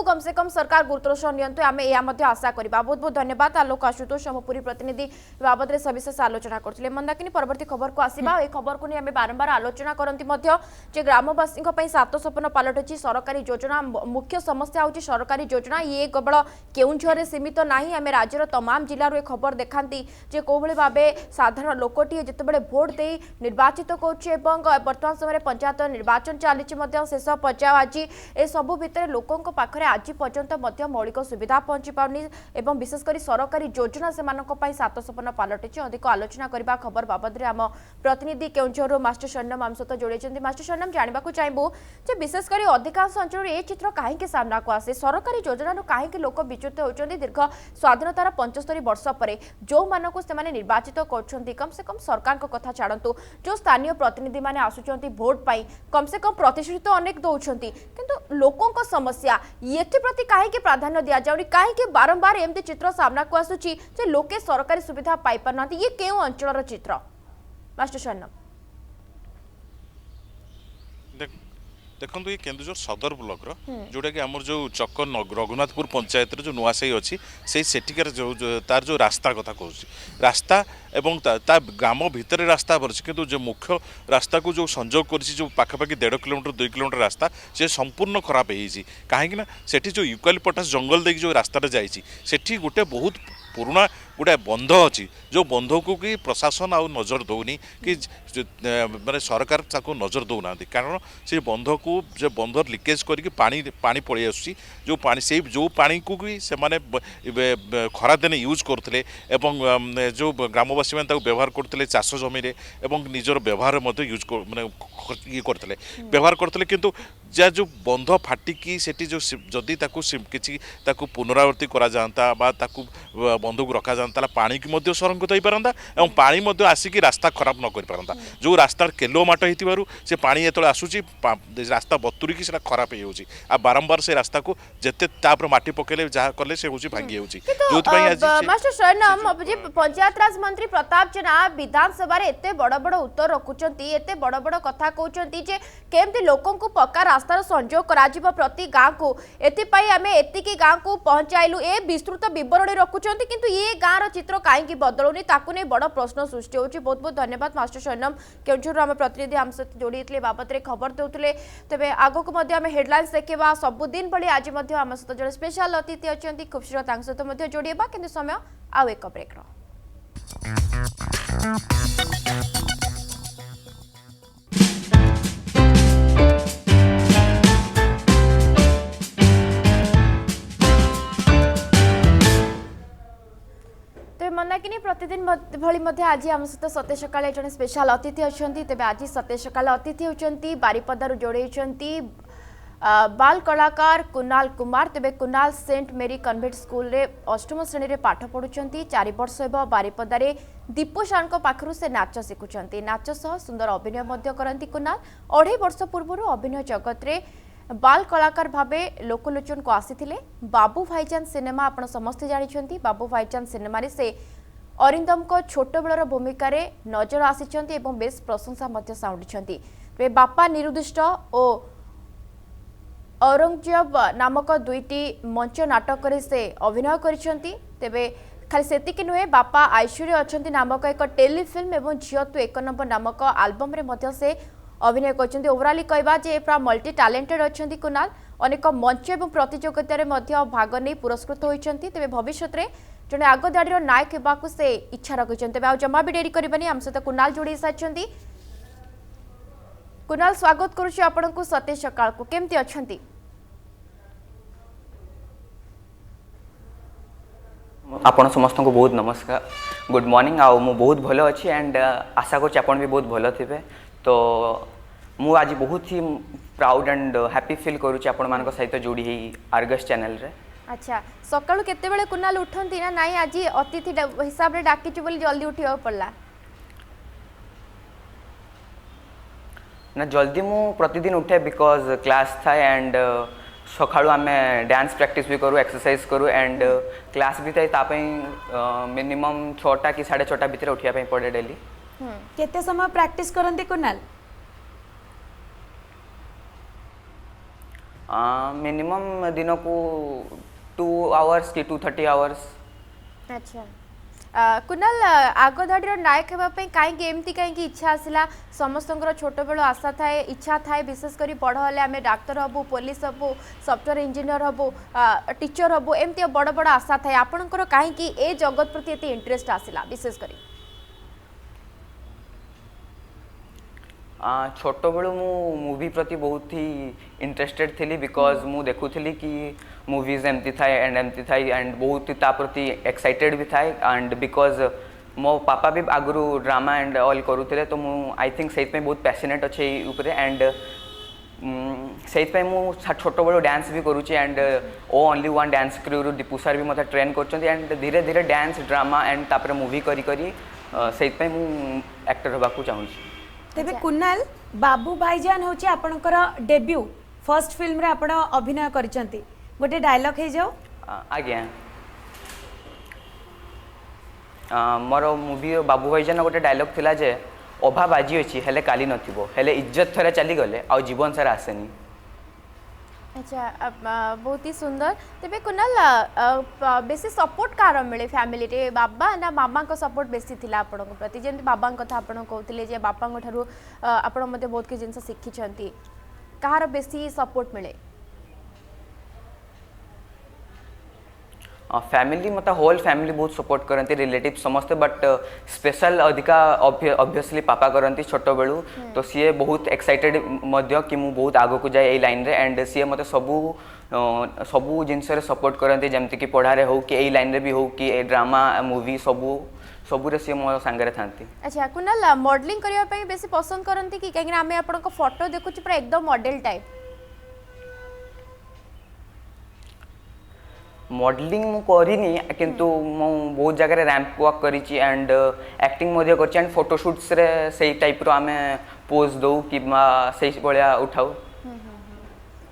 कम से कम सरकार गुरुत्वर सह नियंतु आम यह आशा करवा बहुत बहुत धन्यवाद आलोक आशुतोष ब्रह्मपुरी प्रतिनिधि बाबद में सविशेष आलोचना करते मंदाकिनी परवर्ती खबर को आसवा यह खबर को नहीं आम बारंबार आलोचना करती ग्रामवासी 7 सपन पलटि सरकारी योजना मुख्य समस्या हूँ सरकारी योजना ये केवल केउंझर सीमित तो नहीं आम राज्यर तमाम जिलूर ए खबर देखाती जे कोभली भावे साधारण लोकटी जितेबाला भोट दे निर्वाचित बर्तमान समय पंचायत निर्वाचन चली शेष पर्याय आज ए सबू भितर लोकों पाखरे आज पर्यंत मौलिक सुविधा पहुंची पाउनी एवं विशेषकर सरकारी योजना से 7 सपन पलटि अधिक आलोचना करने खबर बाबद में आम प्रतिनिधि केउंझर मास्टर शरणम आम सहित जोड़ी मास्टर शरणम जानवा चाहबू विशेषकर अधिकांश अंचल ये चित्र कहीं सामना को आसे सरकारी योजना कहीं लोक विच्युत होती दीर्घ स्वाधीनतार 75 वर्ष पर जो मानक से निर्वाचित कर कम से कम सरकार कथा छाड़ू जो स्थानीय प्रतिनिधि माने आसुचंती वोट पाई कम से कम प्रतिश्रुति तो अनेक दौरान किंतु लोकों समस्या ये प्रति कहीं प्राधान्य दि जाऊनी कहीं बारंबार एमती चित्र सामना को आसुची लोके सरकारी सुविधा पाई पारना ये क्यों अंचल चित्र मास्टर शरणम देखो ये केन्दुझर सदर ब्लॉक जोटा कि आमर जो चक रघुनाथपुर पंचायत जो नुआसाई अच्छी से सेठिकार जो तार जो रास्ता कथा कहूँ रास्ता एवं ता ग्राम भितर रास्ता अच्छे किंतु जो मुख्य रास्ता को जो संजोग कर जो पाखापाखि 1.5 किलोमीटर 2 किलोमीटर रास्ता से संपूर्ण खराब होती कहीं सेठी जो यूकालिपटास जंगल देखिए जो रास्ता जाइए गोटे बहुत पुराना गोटे बंध अच्छी जो बंध को कि प्रशासन आउ नजर दौनी कि माने सरकार ताको नजर दौना कारण से बंध को जो बंध लिकेज करके पानी पानी पड़े आसुची जो पानी से जो पानी को भी से माने खरा दिन यूज करते जो ग्रामवासी मैंने व्यवहार करते चाष जमी निजर व्यवहार यूज माने ये करते व्यवहार करते किंतु जा जो बंध फाटिकी सेठी जो जदि ताकू किसी ताकू पुनरावृत्ति करा जाता बा ताकू बंध को रखा जाता पानी की मध्य संरक्षित हो पारंता एवं पानी मध्य आसिकी रास्ता खराब न कर पारंता जो रास्ता केलो माट होइतिबारु से पानी एतले आसुची रास्ता बतुरिकी सेटा खराब हो जाउची आ बारंबार से रास्ता को जते तापर माटी पकेले जहा करले से होची भांगी होची जोत पई आज मास्टर शरणम अबजी पंचायत राज मंत्री प्रताप जेना विधानसभा रे एते बड़ बड़ उत्तर रखुचंती एते बड़ बड़ कथा कहउचंती जे केमती लोकन को पक्का रास्तार संजोग कराजिबो प्रति गाँ को एति पई आमे एतिकी गाँ को पहुंचाइलु ए विस्तृत विवरणी रखुचंती किंतु ये गाँ रो चित्र काहेकि बदलुनी ताकु नै बड़ प्रश्न सृष्टि होची। बहुत बहुत धन्यवाद मास्टर शरणम केउंझुर हम प्रतिनिधि हम सहित जोड़ीतले बाबत रे खबर देउतले तेबे आगो को मध्ये आमे हेडलाइंस देखिबा सब दिन भली आज मध्ये हम सहित जड़े स्पेशल अतिथि अछंती खूब शीघ्र तांग सहित मध्ये जोड़ीबा किंतु समय आउ एक ब्रेक रो मनाकिनी प्रतिदिन भली मध्य आज आम सहित सत्य सकाळे जने स्पेशल अतिथि अछंती तेबे आज सत्य सकाळे अतिथि होचंती बारिपदारु जोड़ेचंती बाल कलाकार कुणाल कुमार तेबे कुणाल सेंट मेरी कन्वेंट स्कूल रे अष्टम श्रेणी रे पाठ पढुचंती 4 वर्ष हेबो बारिपदारे दीपू शानक पाखरु से नाच शिखुचंती नाच सह सुंदर अभिनय मध्य करंती कुणाल 2.5 वर्ष पूर्व अभिनय जगत रे बाल कलाकार भावे लोकलोचन को आसीथिले बाबू भाईजान सिनेमा आपण समस्त जानिछंती बाबू भाईजान सिनेमा रे से अरिंदम को छोट बेलर भूमिका रे नजर आसीछंती एवं बेस प्रशंसा मध्य साउंडिछंती वे बापा निरुदिष्ट ओ औरंगजेब नामक दुईटी मंच नाटक रे से अभिनय करिछंती तेबे खाली सेतिकी नुहे बापा ऐश्वर्य अछंती नामक एक टेलीफिल्म एवं झियो तु एक नंबर नामक एल्बम रे मध्य से अभिनय करछंती ओवरऑल कहबा जे पूरा मल्टी टैलेंटेड अछंती कुणाल अनेक मंच एवं प्रतियोगिता रे मध्य भाग नै पुरस्कृत होइछंती तेबे भविष्य रे जने आगो दाडीर नायक हेबाकू से इच्छा रखिछंती तेबे आ जमा भी डेरी करबानी हम सहित कुणाल जोड़ी साछंती कुणाल स्वागत करूछु आपनकू सत्य सकाळ को केमती अछंती आपण समस्त को बहुत नमस्कार गुड मॉर्निंग आ मु बहुत भलो अच्छी एंड आशा कर आपण भी बहुत भलो थिबे तो मु आज बहुत ही प्राउड एंड हैप्पी फील करूची आपण मान सहित जोड़ी ही आर्गस चैनल रे। अच्छा सकाळु केते बेले कुणाल उठंती ना नाही आज अतिथि हिसाब रे डाकिछु बोली जल्दी उठियो पड़ला ना जल्दी मु प्रतिदिन उठे बिकॉज क्लास था एंड सकाळु आमे डांस प्रैक्टिस भी करू एक्सरसाइज करू एंड क्लास भी ताई मिनिमम 6टा कि 6:30 भितर उठिया पई पड़े डेली केते समय प्रैक्टिस करंती कुणाल मिनिमम दिन को 2 आवर्स कि 2:30 आवर्स। अच्छा कुणाल आगो धाडीर नायक हेबा पई काई एमती काई इच्छा आसिला समस्तंकर छोट बेलो आशा थाए इच्छा थाए विशेष करी बड़ हले आमे डाक्टर हबु पुलिस हबु सॉफ्टवेयर इंजीनियर हबु टीचर हबु एमती बड़ बड़ आशा थाए आपनकर काई ए जगत प्रति एते इंटरेस्ट आसिला विशेष करी छोट बेलू मु मूवी प्रति बहुत ही इंटरेस्टेड थी बिकॉज मु देखुली कि मूवीज एमती थाए एंड बहुत ही ता प्रति एक्साइटेड भी थाए एंड बिकॉज मो पापा भी आगु ड्रामा एंड ऑल करूले तो मु आई थिंक से बहुत पैशनेट अच्छे ऊपर एंड से मु छोट बेलू डांस भी करुँची एंड ओ only one dance crew Dipu sir भी मतलब ट्रेन कर एंड धीरे धीरे डांस ड्रामा एंड तापर मूवी करी से मु एक्टर होगा चाहूँ। तेबे कुणाल बाबू भाईजान होची आपनकर डेब्यू फर्स्ट फिल्म रे आपण अभिनय करिसंती गोटे डायलॉग हे जाओ आज्ञा मोर मूवी बाबू भाईजान गोटे डायलॉग थिला जे अभाव आज अच्छी हेले काली नथिबो हेले इज्जत थरे चली गले आ जीवन सारा आसेनी। अच्छा बहुत ही सुंदर तेबे कुणाल बेसी सपोर्ट कार मिले फैमिली रे बाबा ना मामा को सपोर्ट बेसी थिला आपण को प्रति जेंति बाबा कथा आपण कहउतिले जे बापा को थारु आपण मते बहुत के जिंस सिखि छंती कहार बेसी सपोर्ट मिले फैमिली मतलब होल फैमिली बहुत सपोर्ट करती रिलेटिव समस्ते बट स्पेशल अधिका ऑब्वियसली पापा करती छोट बेलू तो सी बहुत एक्साइटेड कि मु बहुत आग को जाए यही लाइन रे एंड सी मत सबू जिनस सपोर्ट करती जमती कि पढ़ारे हो कि यही लाइन रे भी हो कि ड्रामा मूवी सबू सी मो सांगे था। अच्छा कुणाल मॉडलिंग करने पे बेसी पसंद करती कि कहीं आम आप फोटो देखु पूरा एकदम मॉडल टाइप मॉडलिंग मु करिनी किंतु मु बहुत जगह रैंप वॉक करिछि एंड एक्टिंग मध्य करछि एंड फोटोशूट्स रे सेही टाइप रो आमे पोज दउ कि सेही बळिया उठाउ।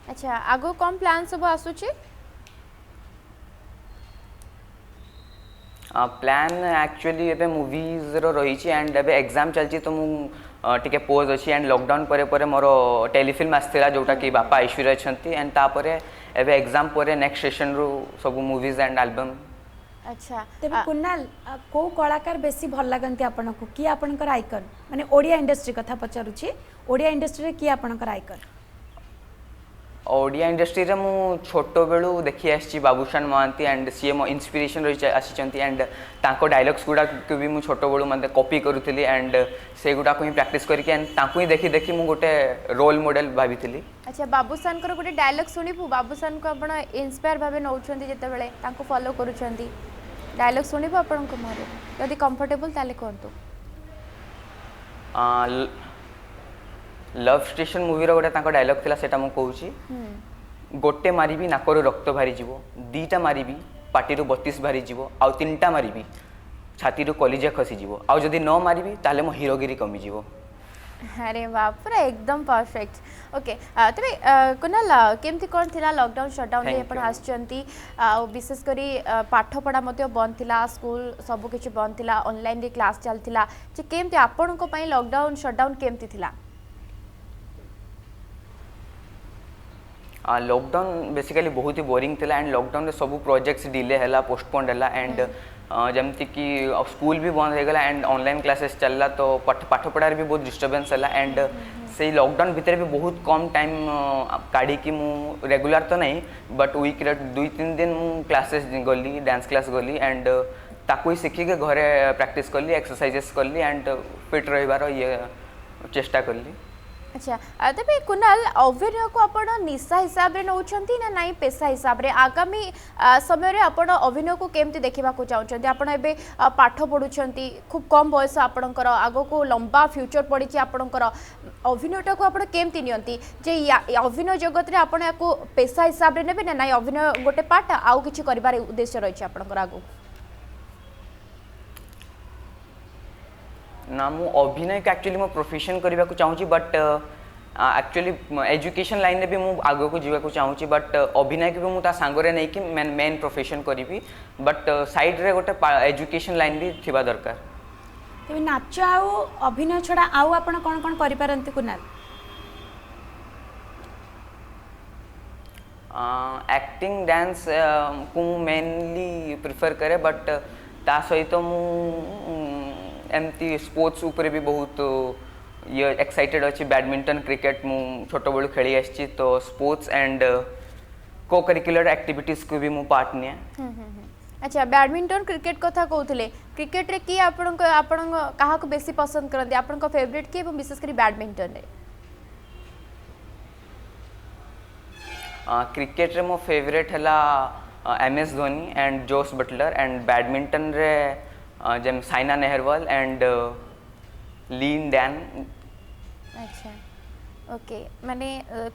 अच्छा आगो कम प्लान सब आसुछि प्लान एक्चुअली एबे मूवीज रो रहिछि एंड एबे एग्जाम चलछि तो मु टिके पोज अछि एंड लॉकडाउन परे परे मोर टेलीफिल्म आस्थिला जोटा कि बापा ऐश्वर्या छंती एंड तापरे एबे एग्जाम परे नेक्स्ट सेशन रो सब मूवीज एंड एल्बम। अच्छा तेबे कुणाल को कलाकार बेसी भल लागंती आपन को कि आपनकर आइकन माने ओडिया इंडस्ट्री कथा पचारुछि ओडिया इंडस्ट्री रे कि आपनकर आइकन ओडिया इंडस्ट्री रे मु छोटो बेलू देखि आछि बाबूशान महांती एंड सी मो इंस्पिरेशन रही आसीचंती एंड तांको डायलॉग्स गुडा को भी मु छोटो बेलू माने कॉपी करूथली एंड से गुडा को ही प्रैक्टिस करके एंड तांको ही देखि देखि मु गोटे रोल मॉडल भाबिथली। अच्छा बाबूशान को गोटे डायलॉग सुनिबु बाबूशान को आपण इंस्पायर भाबे नउछंती जते बेले तांको फॉलो करूछंती डायलॉग सुनिबु आपण को मारे यदि कंफर्टेबल ताले कोंतु लव स्टेशन मूवी रो गोटे तांको डायलॉग थिला सेटा मु कहूची गोटे मारिबी नाकरो रक्त भारी जीवो दीटा मारिबी पाटीरू 32 भारी जीवो आउ तीनटा मारिबी छातीरू कलिजा खसी जीवो आउ जदी न मारिबी ताले मो हीरोगिरी कमी जीवो। अरे वाह पूरा एकदम परफेक्ट ओके तबे कुणाल केमती कोन थिला लॉकडाउन शटडाउन रे आपण आछंती विशेष करी पाठ पढ़ा मते बंद थिला स्कूल सब किछ बंद थिला ऑनलाइन रे क्लास चलथिला जे केमती आपण को पई लॉकडाउन शटडाउन केमती थिला लॉकडाउन बेसिकली बहुत ही बोरिंग थिला एंड लॉकडाउन रे सब प्रोजेक्ट्स डिले हैला पोस्टपोन हैला एंड जमती कि स्कूल भी बंद हो गला एंड ऑनलाइन क्लासेस चलला तो पाठ पढ़ार भी बहुत डिस्टर्बेंस हैला एंड से लॉकडाउन भीतर भी बहुत कम टाइम काढ़ी कि मु रेगुलर तो नहीं बट वीक रे 2-3 दिन मु क्लासेस गली डांस क्लास गली एंड ताकू ही सीखी के घरे प्रैक्टिस करली एक्सरसाइजेस करली एंड फिट रहिबार ये चेष्टा करली। अच्छा तबे कुणाल अभिनय को आपण निशा हिसाब रे नउछंती ना नाही पेशा हिसाब रे आगामी समय रे आपण अभिनय को केमती देखिबा को चाहउछंती आपण एबे पाठ पढुछंती खूब कम बयस आपणकर आगो को लंबा फ्यूचर पडिछि आपणकर अभिनयटा को आपण केमती नियंती जे अभिनय जगत रे आपण याको पेशा हिसाब रे नेबे ना नाही अभिनय गोटे पार्ट आउ किछि करिबार उद्देश्य रहिछि आपणकर आगो ना मु अभिनय के एक्चुअली मो प्रोफेशन करबा को चाहूची बट एक्चुअली एजुकेशन लाइन रे भी मु आगो को जीवा को चाहूची बट अभिनय के भी मु ता सांगरे नै कि मेन प्रोफेशन करिवि बट साइड रे गोटे एजुकेशन लाइन भी थिबा दरकार। तेबे नाच आउ अभिनय छडा आउ आपण कोन कोन करि पारंती कुणाल एक्टिंग डांस को मेनली प्रिफर करे बट ता सहित मु एमती स्पोर्ट्स ऊपर भी बहुत ये एक्साइटेड अच्छी बैडमिंटन क्रिकेट मु छोट बेलू खेली आछि तो स्पोर्ट्स एंड को करिकुलर एक्टिविटीज को भी मु पार्ट निए। अच्छा बैडमिंटन क्रिकेट कथा कहउथिले क्रिकेट रे की आपण कहा को बेसी पसंद करंदी आपण को फेवरेट की एवं विशेष करी बैडमिंटन रे क्रिकेट रे मो फेवरेट हला MS Dhoni and Jos Buttler and badminton रे जेम Saina Nehwal and Lin Dan. अच्छा ओके माने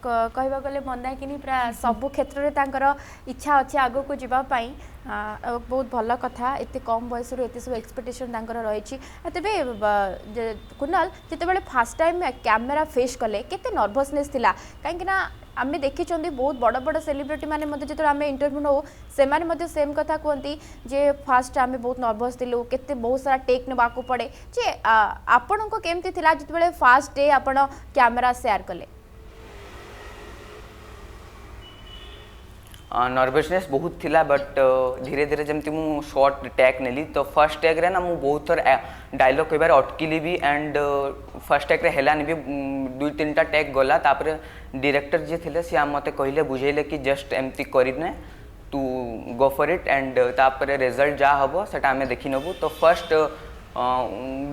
कहबा गले मंदाकिनी पूरा सब क्षेत्र रे तांकर इच्छा अछि आगो को जीवा पई बहुत भल कथा एते कम बयस रो एते सब एक्सपेक्टेशन तांकर रहिछि तबे कुणाल जते बेले फर्स्ट टाइम कैमरा फेस कले केते नर्वसनेस थिला काहे कि ना आमे देखि चंदी बहुत बड़ बड़ सेलिब्रिटी माने मते जतो आमे इंटरव्यू नो से माने मते सेम कथा कहंती जे फर्स्ट आमे बहुत नर्वस थिलु केते बहुत सारा टेक नेबा को पड़े जे आपन को केमती थिला जते बेले फर्स्ट डे आपन कैमरा शेयर कले नर्वसनेस बहुत थिला बट धीरे धीरे जमती मु शॉर्ट टैग नेली तो फर्स्ट टैग रे ना मु बहुत थर डायलॉग कहबार अटकिली भी एंड फर्स्ट टैग रे हेलानी भी 2-3टा टैग गला तापर डायरेक्टर जे थिले से मते कहले बुझेले कि जस्ट एमती करिने तू गो फॉर इट एंड तापर रिजल्ट जा हम से आम देखी नबू तो फर्स्ट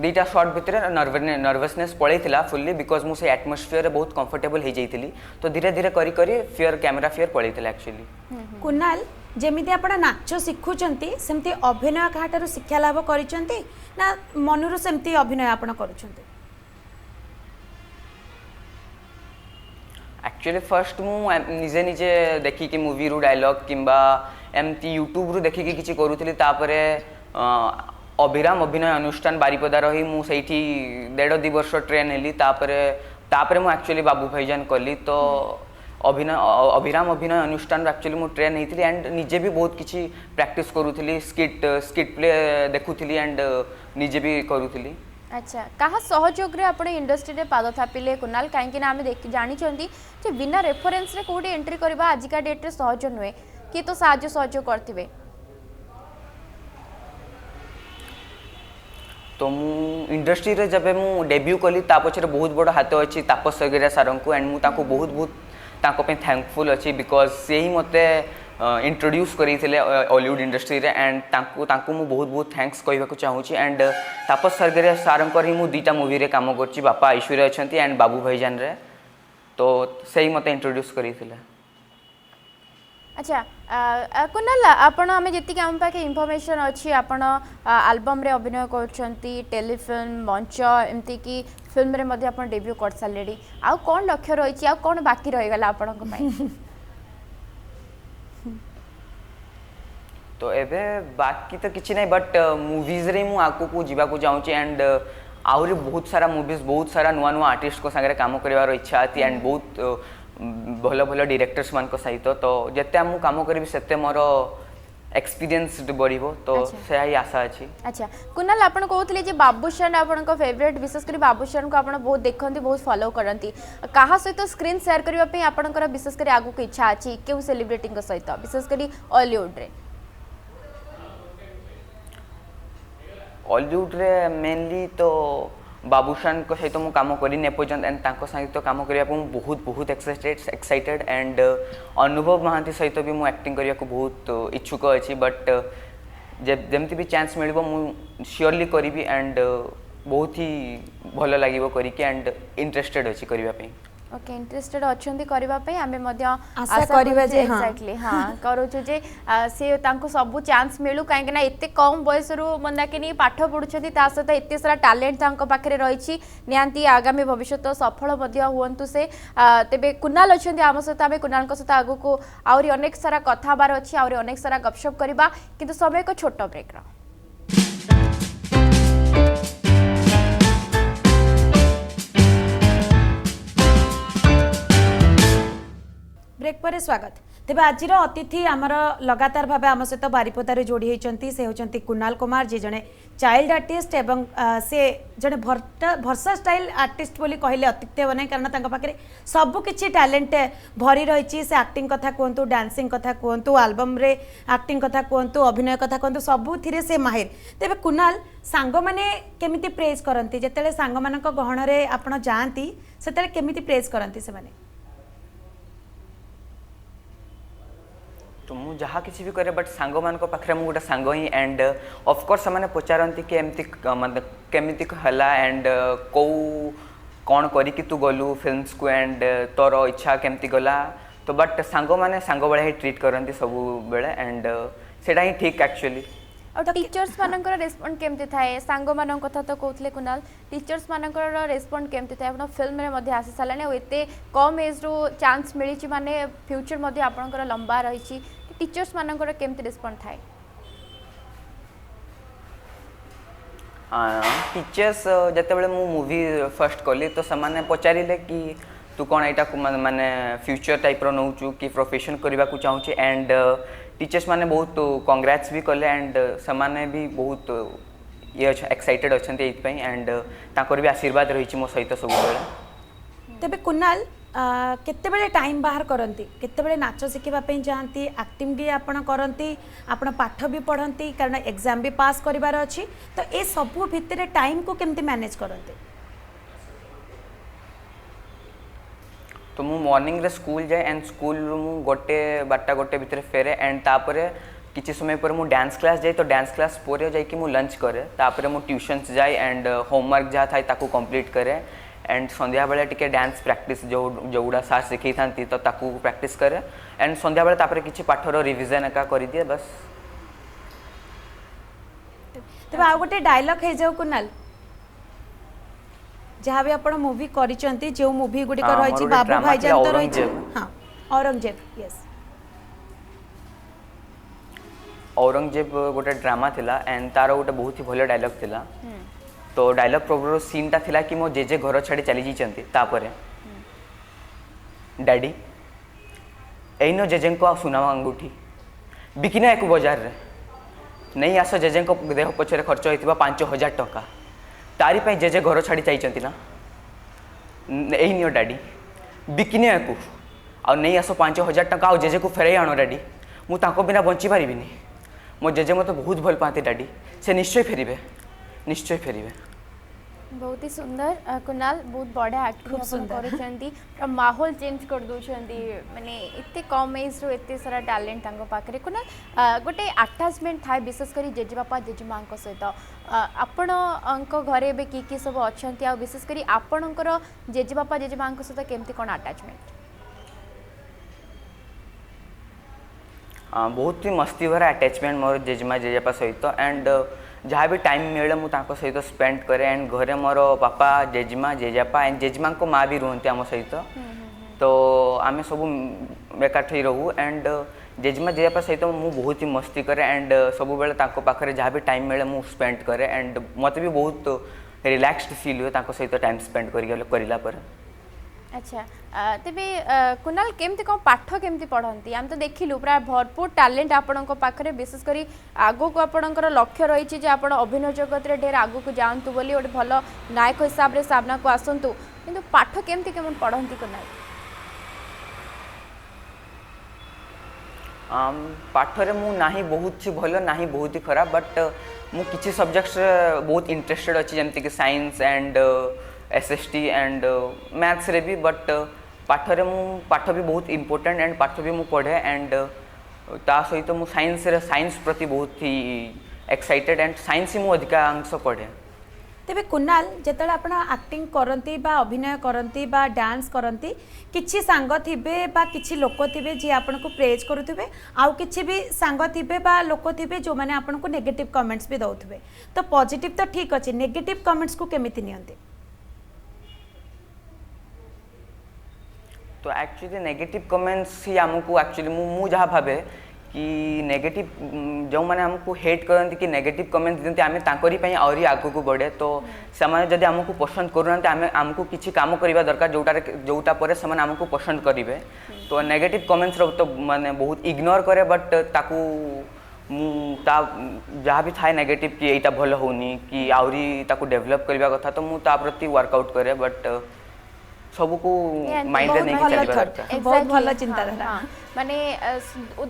दीटा शॉट भितर नर्वसनेस पलैला फुल्ली बिकज मुझे एटमोस्फियर बहुत कंफर्टेबल हो जाइली तो धीरे धीरे करी करी फियर कैमेरा फियर पलैला एक्चुअली कुणाल जेमिति आपण नाच शिखुचंती सेमती अभिनय काहाटारू शिक्षा लाभ करिसंती ना मनुरु सेमती अभिनय आपण करूछंती एक्चुअली फर्स्ट मु निजे निजे देखी कि मूवी रु डायलॉग किंबा एमती यूट्यूब रु देखी कि किछि करूथली तापरे अभिराम अभिनय अनुष्ठान बारिपदा रही मु सेठी 1.5-2 वर्ष ट्रेन हेली तापरे मु एक्चुअली बाबू भाईजान कली तो अभिराम अभिनय अनुष्ठान एक्चुअली मु ट्रेन होती एंड निजे भी बहुत किसी प्रैक्टिस करूथली स्किट प्ले देखुथली एंड निजे भी करूथली अच्छा कहा सहयोग रे आपण इंडस्ट्री रे पाद थापिले कुणाल काहे ना आमे जानी चंदी जे बिना रेफरेंस रे कोडी एंट्री करबा आज का डेट रे सहज नुए कि तो साहाय्य सहयोग करथिबे तो मु इंडस्ट्री रे जब मु डेब्यू कली ता पछरे बहुत बड़ हाथ अछि तापस सगरिया सारन को एंड मु ताको बहुत ताको पे थैंकफुल अछि बिकॉज से ही मते इंट्रोड्यूस करिथिले हॉलीवुड इंडस्ट्री रे एंड ताको मु बहुत थैंक्स कहबा को चाहू छी एंड तापस सगरिया सारन कर ही मु दीटा मूवी रे काम करछि बापा ऐश्वर्या अछंती एंड बाबू भाईजान रे तो से ही मते इंट्रोड्यूस करिथिले अच्छा कुणाल आपण आमे जति के हम पाके इन्फॉर्मेशन अछि आपण एल्बम रे अभिनय करछंती टेलीफिल्म मंच एमती की फिल्म रे मध्ये आपण डेब्यू कर सालेडी आ कोन लक्ष्य रही छी आ कोन बाकी रहि गला आपण को पई तो एबे बाकी तो किछि नै बट मूवीज रे मु आकु को जीवा को जाउँ छी एंड आउरी बहुत सारा मूवीज बहुत सारा नुआ नुआ आर्टिस्ट को संगे काम करबार इच्छा आती एंड बहुत भल भल डायरेक्टर्स मान सहित तो जिते मु काम करी सेते मोर एक्सपीरियंस बढ़िबो तो से ही आशा अछि अच्छा कुणाल आपण कहउतले जे बाबूशान आपण को फेवरेट विशेष करी बाबूशान को आपण बहुत देखंती बहुत फॉलो करंती कहा सहित स्क्रीन शेयर करबा पे आपनकर विशेष करी आगु के इच्छा अछि केउ सेलिब्रिटी को सहित विशेष करी हॉलीवुड रे हॉलीवुड रे मेनली तो बाबूशान को सहित मु काम करी ने पर्यंत एंड ताको सहित काम करिया को बहुत एक्साइटेड एंड अनुभव महांती सहित भी मु एक्टिंग करिया को बहुत इच्छुक अछि बट जेमती भी चांस मिलबो मु श्योरली करिवि एंड बहुत ही भलो लागिवो करी के एंड इंटरेस्टेड अछि करिवा पे ओके इंटरेस्टेड अछंती करबा पे हमें मध्य आशा करबा जे एक्जेक्टली हां करू जे से तांको सब चांस मिलु काहे ना एते कम बयस रु मंदा के नहीं पाठ पढुछथि ता सहित एते सारा टैलेंट तांको पाखरे रहिछि नियांती आगामी भविष्य सफल मध्य हुअंतु से तेबे कुणाल अछंती आम सहित आमे कुणाल को सहित आगु को आउरी अनेक सारा कथा बार अछि आउरी अनेक सारा गपशप करबा किंतु समय को छोटो ब्रेक रा ब्रेक पर स्वागत तेबे आज अतिथि आमर लगातार भाव आम सहित बारिपदार जोड़ी होती से होती कुणाल कुमार जी जड़े चाइल्ड आर्टिस्ट एवं से जड़े भर्सा स्टाइल आर्टिस्ट बोली कहले अत्युक्ति हे ना कारण पाखे सबकि टैलेंट भरी रही से एक्टिंग कथा कहतु डांसिंग कथा कहतु एल्बम रे एक्टिंग कथा कहतु अभिनय कथा कहतु सबुथिरे से माहिर तेबे कुणाल सांग माने केमिति प्रेज करती जिते सांग मान गहन रे आपण जाती से केमिति प्रेज करती से माने तो मु जहाँ किसी भी करे बट सांग मान पाखे मु गोटे सांग ही एंड ऑफ कोर्स से पचारती कि एमती मतलब केमिति हला एंड कौ कौन करी कि तू गलु फिल्म्स को एंड तोर इच्छा केमती गला तो बट सांग माने सांग बेले ही ट्रीट करती सब बेले एंड सेटा ही ठीक एक्चुअली टीचर्स मानकर रेस्पॉन्ड केमती थाए सांग मान कथा तो कहते कुणाल टीचर्स मानकर रेस्पॉन्ड केमती थाए आपण फिल्म रे मध्ये आसी सालाने और एते कम एज रो चांस मिली माने फ्यूचर मध्ये आपनकर लंबा रही टीचर्स मानकर केमती रेस्पॉन्ड थाए टीचर्स जते बेले मु मूवी फर्स्ट कली तो समाने पचारिले कि तू कौन यहाँ माने फ्यूचर टाइप रो नौचु कि प्रोफेशन करबा को चाहू छी एंड टीचर्स माने बहुत कांग्रेट्स भी कले एंड समाने भी बहुत ये एक्साइटेड अछंती एत पई एंड ताकर भी आशीर्वाद रही मो सहित सब बेले तेबे कुणाल केते बेले टाइम बाहर करंती केते बेले नाच शिखिबा पई जांती एक्टिंग भी आपण करंती आपण पाठ भी पढ़ंती कारण एग्जाम भी पास करिवार अछि तो ए सब भितरे टाइम को केमती मैनेज करंती तो मु मॉर्निंग रे स्कूल जाए एंड स्कूल मु गोटे 12 गोटे भितर फेरे एंड तापर किसी समय पर मु डांस क्लास जाए तो डांस क्लास पर जाकि मु लंच करे तापर मु ट्यूशन्स जाए एंड होमवर्क जहाँ थाए ताकू कंप्लीट करे एंड संध्या बेले टिके डांस प्रैक्टिस जोड़ा सार शिखई था तो ताकू प्रैक्टिस करे एंड संध्या बेले तापर किसी पाठर रिविजन एका कर दिए बस। तेज आ गोटे डायलॉग है जाऊ कुणाल जहाँ भी आपण मूवी करिसंती जो मूवी गुडी को रही बाबू भाईजान तो रही हां औरंगजेब यस औरंगजेब गोटे ड्रामा थिला एंड तार गोटे बहुत ही भलो डायलॉग थिला तो डायलॉग प्रोग्राम सीन ता थिला कि मो जेजे घर छाड़ी चली जीचंती तापरे डैडी एइनो जेजे को सुना अंगूठी बिकिना एक बाजार रे नहीं आस जेजे को देह पछरे खर्च होइतिबा 5000 टका तारी पे जेजे घर छाड़ी चाहिए ना यही नियो डैडी बिकिने को आ नहीं आस 5000 टका आ जेजे को फेरे आनो डैडी मु ताको बिना बंची पारिबिनी मो जेजे मत बहुत भल पाते डैडी से निश्चय फेरिबे बहुत ही सुंदर कुणाल बहुत बढ़िया एक्टिंग करूछंती माहौल चेंज कर दोछंती माने इत्ते कम एज रो इत्ते सारा टैलेंट तांको पाखरे कुणाल गोटे अटैचमेंट थाए विशेष करी जेजे बापा जेजे मां को सहित आपण अंको घरे बे की सब अछंती आ विशेष करी आपणकर जेजे बापा जेजे मां को सहित केमती कोन अटैचमेंट बहुत ही मस्ती भरा अटैचमेंट मोर जेजेमा जेजेपा सहित एंड जहाँ भी टाइम मिले मुझे सहित स्पेंड करे एंड घरे मोर पापा जेजेमा जेजेपा एंड जेजेमा को माँ भी रुहती आम सहित तो आम सब एकाठी रहू एंड जेजेमा जेजेपा सहित मु बहुत ही मस्ती करे एंड सब बेले पाखे जहाँ भी टाइम मिले मुझे स्पेंड करे एंड मत भी बहुत रिलैक्सड फील हुए सहित टाइम स्पेंड कर अच्छा तेबे कुणाल केमती कौन पाठ केमती पढ़ती आम तो देखिलु प्राय भरपूर टैलेंट आपण पाखरे विशेष करी आगो को आपणकर लक्ष्य रही जे आपण अभिनय जगत रे ढेर आगो को जांतु बोली गोटे भल नायक हिसाब रे सामना को आसंतु किंतु पाठ केमती केमन पढ़ती कुणाल पाठरे मु नाही बहुत ही भल नाही बहुत ही खराब बट मु किछि सब्जेक्ट्स बहुत इंटरेस्टेड अछि जेमति कि science and SST and maths रे भी बट पाठरे मु पाठ भी बहुत इम्पोर्टेंट एंड पाठ भी मु पढ़े एंड ता सहित मु साइंस प्रति बहुत ही एक्साइटेड एंड साइंस ही मु अधिकांश पढ़े तेबे कुणाल जेतले आपण एक्टिंग करंती बा अभिनय करंती बा डांस करंती किछि सांग थिबे बा किछि लोक थिबे जे आपण को प्रेज करूथिबे आउ किछि भी सांग थिबे बा लोक थिबे जो माने आपण को नेगेटिव कमेंट्स भी दउथिबे तो पॉजिटिव तो ठीक अछि नेगेटिव कमेंट्स को केमिति नियंती तो एक्चुअली नेगेटिव कमेंट्स ही आमको एक्चुअली मु जहाँ भावे कि नेगेटिव जो मैंने हमको हेट करते कि नेगेटिव कमेंट्स दिखते आम तांकरी पई आहरी आगू को बढ़े तो से जदि आमको पसंद करूना आमको किसी काम करवा दरकार जोटा पर से आमको पसंद करेंगे तो नेगेटिव कमेंट्स तो माने बहुत इग्नोर करे बट ताकू जहाँ भी थाए नेगेटिव कि यहाँ भल होनी कि आहरी ताकू डेवलप करने कथा तो मुझे प्रति वर्कआउट करे बट सबको माइंड रे नहीं चलबा दरकार बहुत भलो चिंताधारा माने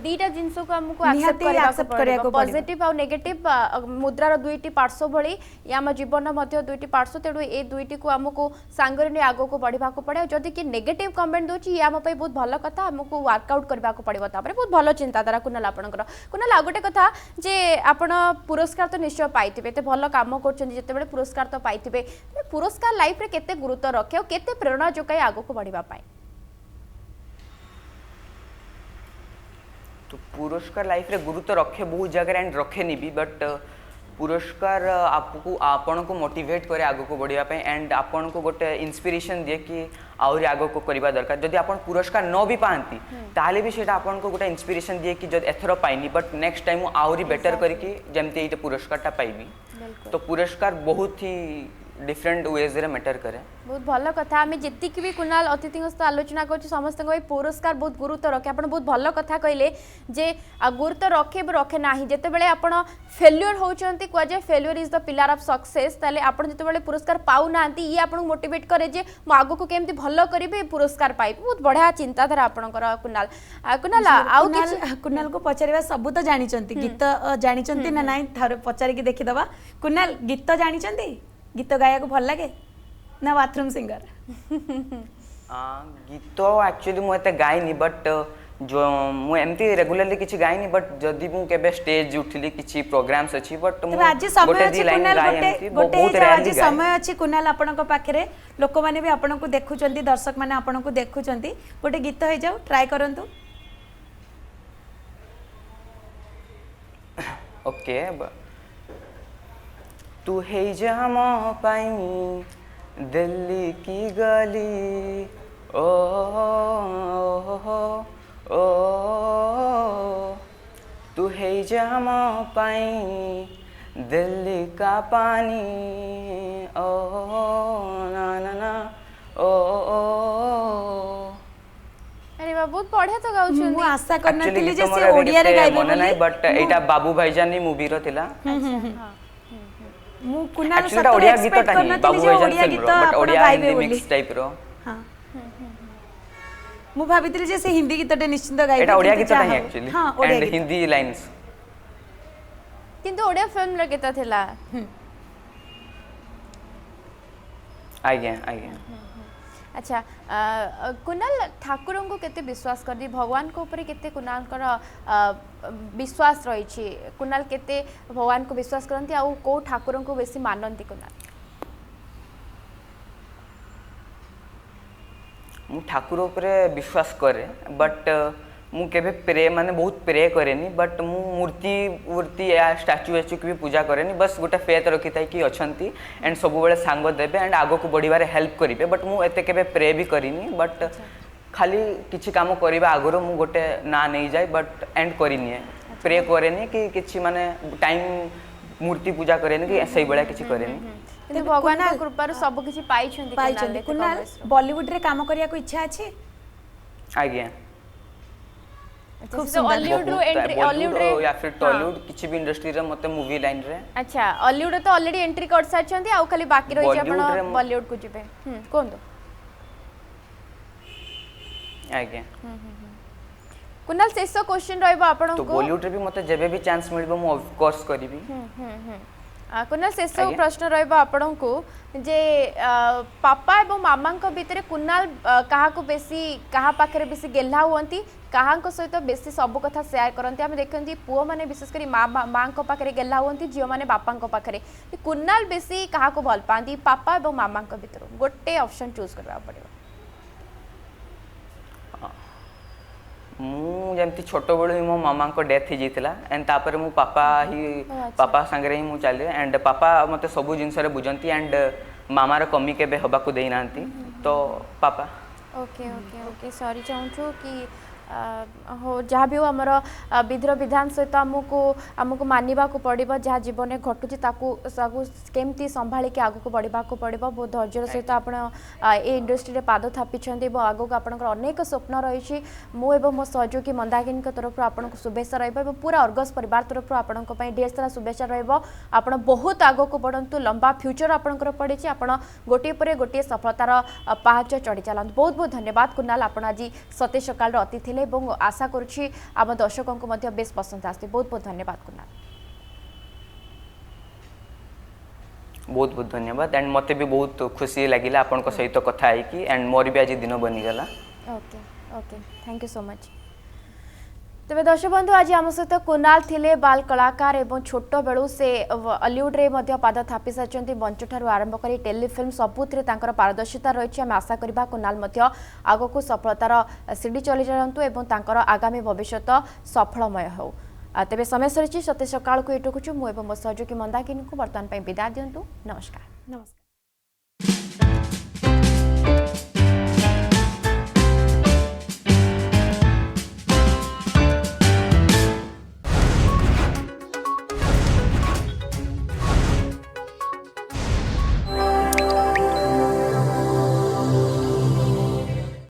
दीटा जिंस को हमको एक्सेप्ट करबा पॉजिटिव और नेगेटिव मुद्रार दुईटी पार्श्व भली याम जीवन मध्य दुईटी पार्श्व तेडु ए दुईटी को हमको सांगरे ने आगो को बढ़िबा को पड़े जदि कि नेगेटिव कमेंट दोची याम पई बहुत भलो कथा हमको वर्कआउट करबा को पड़िबो तापरे बहुत भलो चिंताधारा कुणाल आपनकर कुणाल आ गोटे कथा जे आपण पुरस्कार तो निश्चय पाइतिबे ते भलो काम करछन जते बेले पुरस्कार तो पाइतिबे पुरस्कार लाइफ रे केते गुरुत्व रखे और केते प्रेरणा जोकाय आगो को बढ़िबा पाए तो पुरस्कार लाइफ रे गुरुत्व रखे बहुत जगह एंड रखे नहीं भी बट पुरस्कार आपको आपण को मोटिवेट करे आगो को बढ़िया पे एंड आपण को गोटे इंस्पिरेशन दिए कि आहरी आगो को करबा दरकार जदि आपण पुरस्कार न भी पाती ताले भी सेटा आपण को गोटे इंस्पिरेशन दिए कि जद एथरो पाइनी बट नेक्स्ट टाइम आहरी बेटर करके जेमते एटा पुरस्कारटा पाइबी तो पुरस्कार बहुत ही डिफरेंट वेज रे मैटर करे बहुत भल कथा आम जी भी कुणाल अतिथि सहित आलोचना कर समस्त पुरस्कार बहुत गुरुत्व रखे आप बहुत भल कथा कहले जे गुरुत्व रखे रखे ना जिते बड़े आप फेल्यूर होती कहुए failure is the pillar of success ताले आप जिते पुरस्कार पाऊना ये आपको मोटिवेट करे जे मु आगु को केमती भल करी पुरस्कार पाई बहुत बढ़िया चिंताधारा आपनकर कुणाल कुणाल आउ कुणाल को पचारिबा सब तो जानिचंती गीत जानिचंती ना नाही थारे पचारि के देखि दबा कुणाल गीत जानिचंती गीत गाया को भल लगे ना बाथरूम सिंगर गीत एक्चुअली मुझे गायनी बट जो मु एमती रेगुलरली किछि गायनी बट जदि मु केबे स्टेज उठली किछि प्रोग्राम्स अछि बट मु आज समय गोटे अछि दी लाइन कुणाल गाय गोटे एमती गोटे बहुत आज रेयरली समय अछि कुणाल आपनक पाखरे लोक माने भी आपनक देखुचंती दर्शक माने आपनक देखुचंती गोटे गीत हो जाऊ ट्राई करंतु ओके तू है जम पाई दिल्ली की गली ओ ओ तू है जम पाई दिल्ली का पानी ओ ना ना ना ओ अरे बा बहुत बढ़िया तो गाउछन मु आशा करन Actually, थिली जे गीत से मोर ओडिया रे एते गाइबे मने नाही बट एटा बाबू भाईजानी मूवी रो थिला मु कुणाल एक्चुअली एटा ओडिया गीतटा ही बाबू भाईजान ओडिया फिल्म गीत रो बट आपण ओडिया गाइबे हिंदी बोली मिक्स टाइप रो हां मु भाबितली जे से हिंदी गीतटे निश्चित गाइबे एटा ओडिया गीतटा ही एक्चुअली हां ओडिया एंड गीत हिंदी लाइंस किंतु ओडिया फिल्म रे केता थिला आज्ञा आज्ञा अच्छा कुणाल ठाकुर को केते विश्वास कर दी भगवान को ऊपर केते कुणाल कर विश्वास रही छी कुणाल केते भगवान को विश्वास करंती आ को ठाकुर को बेसी मानंती कुणाल मु ठाकुर ऊपर विश्वास करे बट मु केबे प्रे माने बहुत प्रे करेनी बट मु मूर्ति मूर्ति या स्टैच्यू एचू की भी पूजा करेनी बस गोटे फेथ रखी थाई कि अछंती एंड सब बेले सांग देबे एंड आगो को बढ़िबारे हेल्प करिवे बट मु एते केबे प्रे भी करिनी बट खाली किछि काम करिबा आगरो मु गोटे ना नै जाय बट एंड करिनी प्रे करेनी कि किछि माने टाइम मूर्ति पूजा करेनी कि सही बेले किछि करेनी किंतु भगवान को कृपा रो सब किछि पाइछंती कुणाल बॉलीवुड रे काम करिया को इच्छा अछि आज्ञा खूब हॉलीवुड रो एंट्री हॉलीवुड रे या फिर टॉलीवुड किछि भी इंडस्ट्री रे मते मूवी लाइन रे अच्छा हॉलीवुड तो ऑलरेडी एंट्री कर साचंती आ खाली बाकी रही आपण बॉलीवुड को जिबे कोन दो आज्ञा कुणाल शेष क्वेश्चन रहइबो आपण तो को बॉलीवुड रे भी मते जेबे भी चांस मिलबो मु ऑफ कोर्स करिवि कुणाल शेष प्रश्न रहइबो आपण को जे पापा एवं मामा को भीतर कुणाल कहा को बेसी कहा पाखरे बेसी गेल्हा हुअंती कहा को सहित बेसी सब कथा शेयर करंती हम देखंती पुओ माने विशेष करी मां को पाखरे गेल्हा हुअंती जियो माने बापा को पाखरे कुणाल बेसी कहा को भल पांती पापा एवं मामा को भीतर गोटे ऑप्शन चूज करबा पड़िबो मु जमती छोटो बेलू ही मो मामा को डेथ ही जाइतिला एंड तापर मु पापा ही पापा संगे ही मु चले एंड पापा मते सब जिंस रे बुझंती एंड मामा रो कमी केबे हबा को देई नांती तो पापा ओके ओके ओके सॉरी चाहूँ कि हो जहाँ भी हो आमर विधिर विधान सहित आमको मानवा को पड़ो जहाँ जीवन में घटुची केमती संभाल के आगू बढ़ा पड़ो बहुत धैर्य सहित आप इंडस्ट्री में पाद थापी आगू आपंकर अनेक स्वप्न रही मुझे मो सहयोगी मंदाकिनी तरफ आपको शुभेच्छा रहा पूरा अर्गस परिवार तरफ आपण ढेर सारा शुभेच्छा रहा बहुत आग को बढ़ंतु लंबा फ्यूचर आपंकर पड़ी आप गोटे पर गोटे सफलतार पाहाच चढ़ी चलते बहुत बहुत धन्यवाद कुणाल आप आज सतेज सकाल अतिथि एवं आशा करुछि आम दर्शकों को मध्य बेस पसंद आसते बहुत बहुत धन्यवाद कुणाल बहुत बहुत धन्यवाद एंड मते भी बहुत खुशी लगिला आपन को सहित कथा है कि एंड मोर भी आज दिन बनी गला okay okay thank you so much तेज दर्शक बंधु आज आम सहित कुणाल थिले बाल कलाकार एवं छोट बेलू से हॉलीवुड रे मध्य पाद थापी सारी मंच ठार आरंभ कर टेलीफिल्म सबुथ पारदर्शिता रही आम आशा करवा कुणाल आग को सफलतार सीढ़ी चली जातु और आगामी भविष्य सफलमय हो तेज समय सरी सतेज सकाल को ये टुकुचु मुझे मो सहयोगी मंदाकिनी को बर्तमान विदा दिंतु नमस्कार।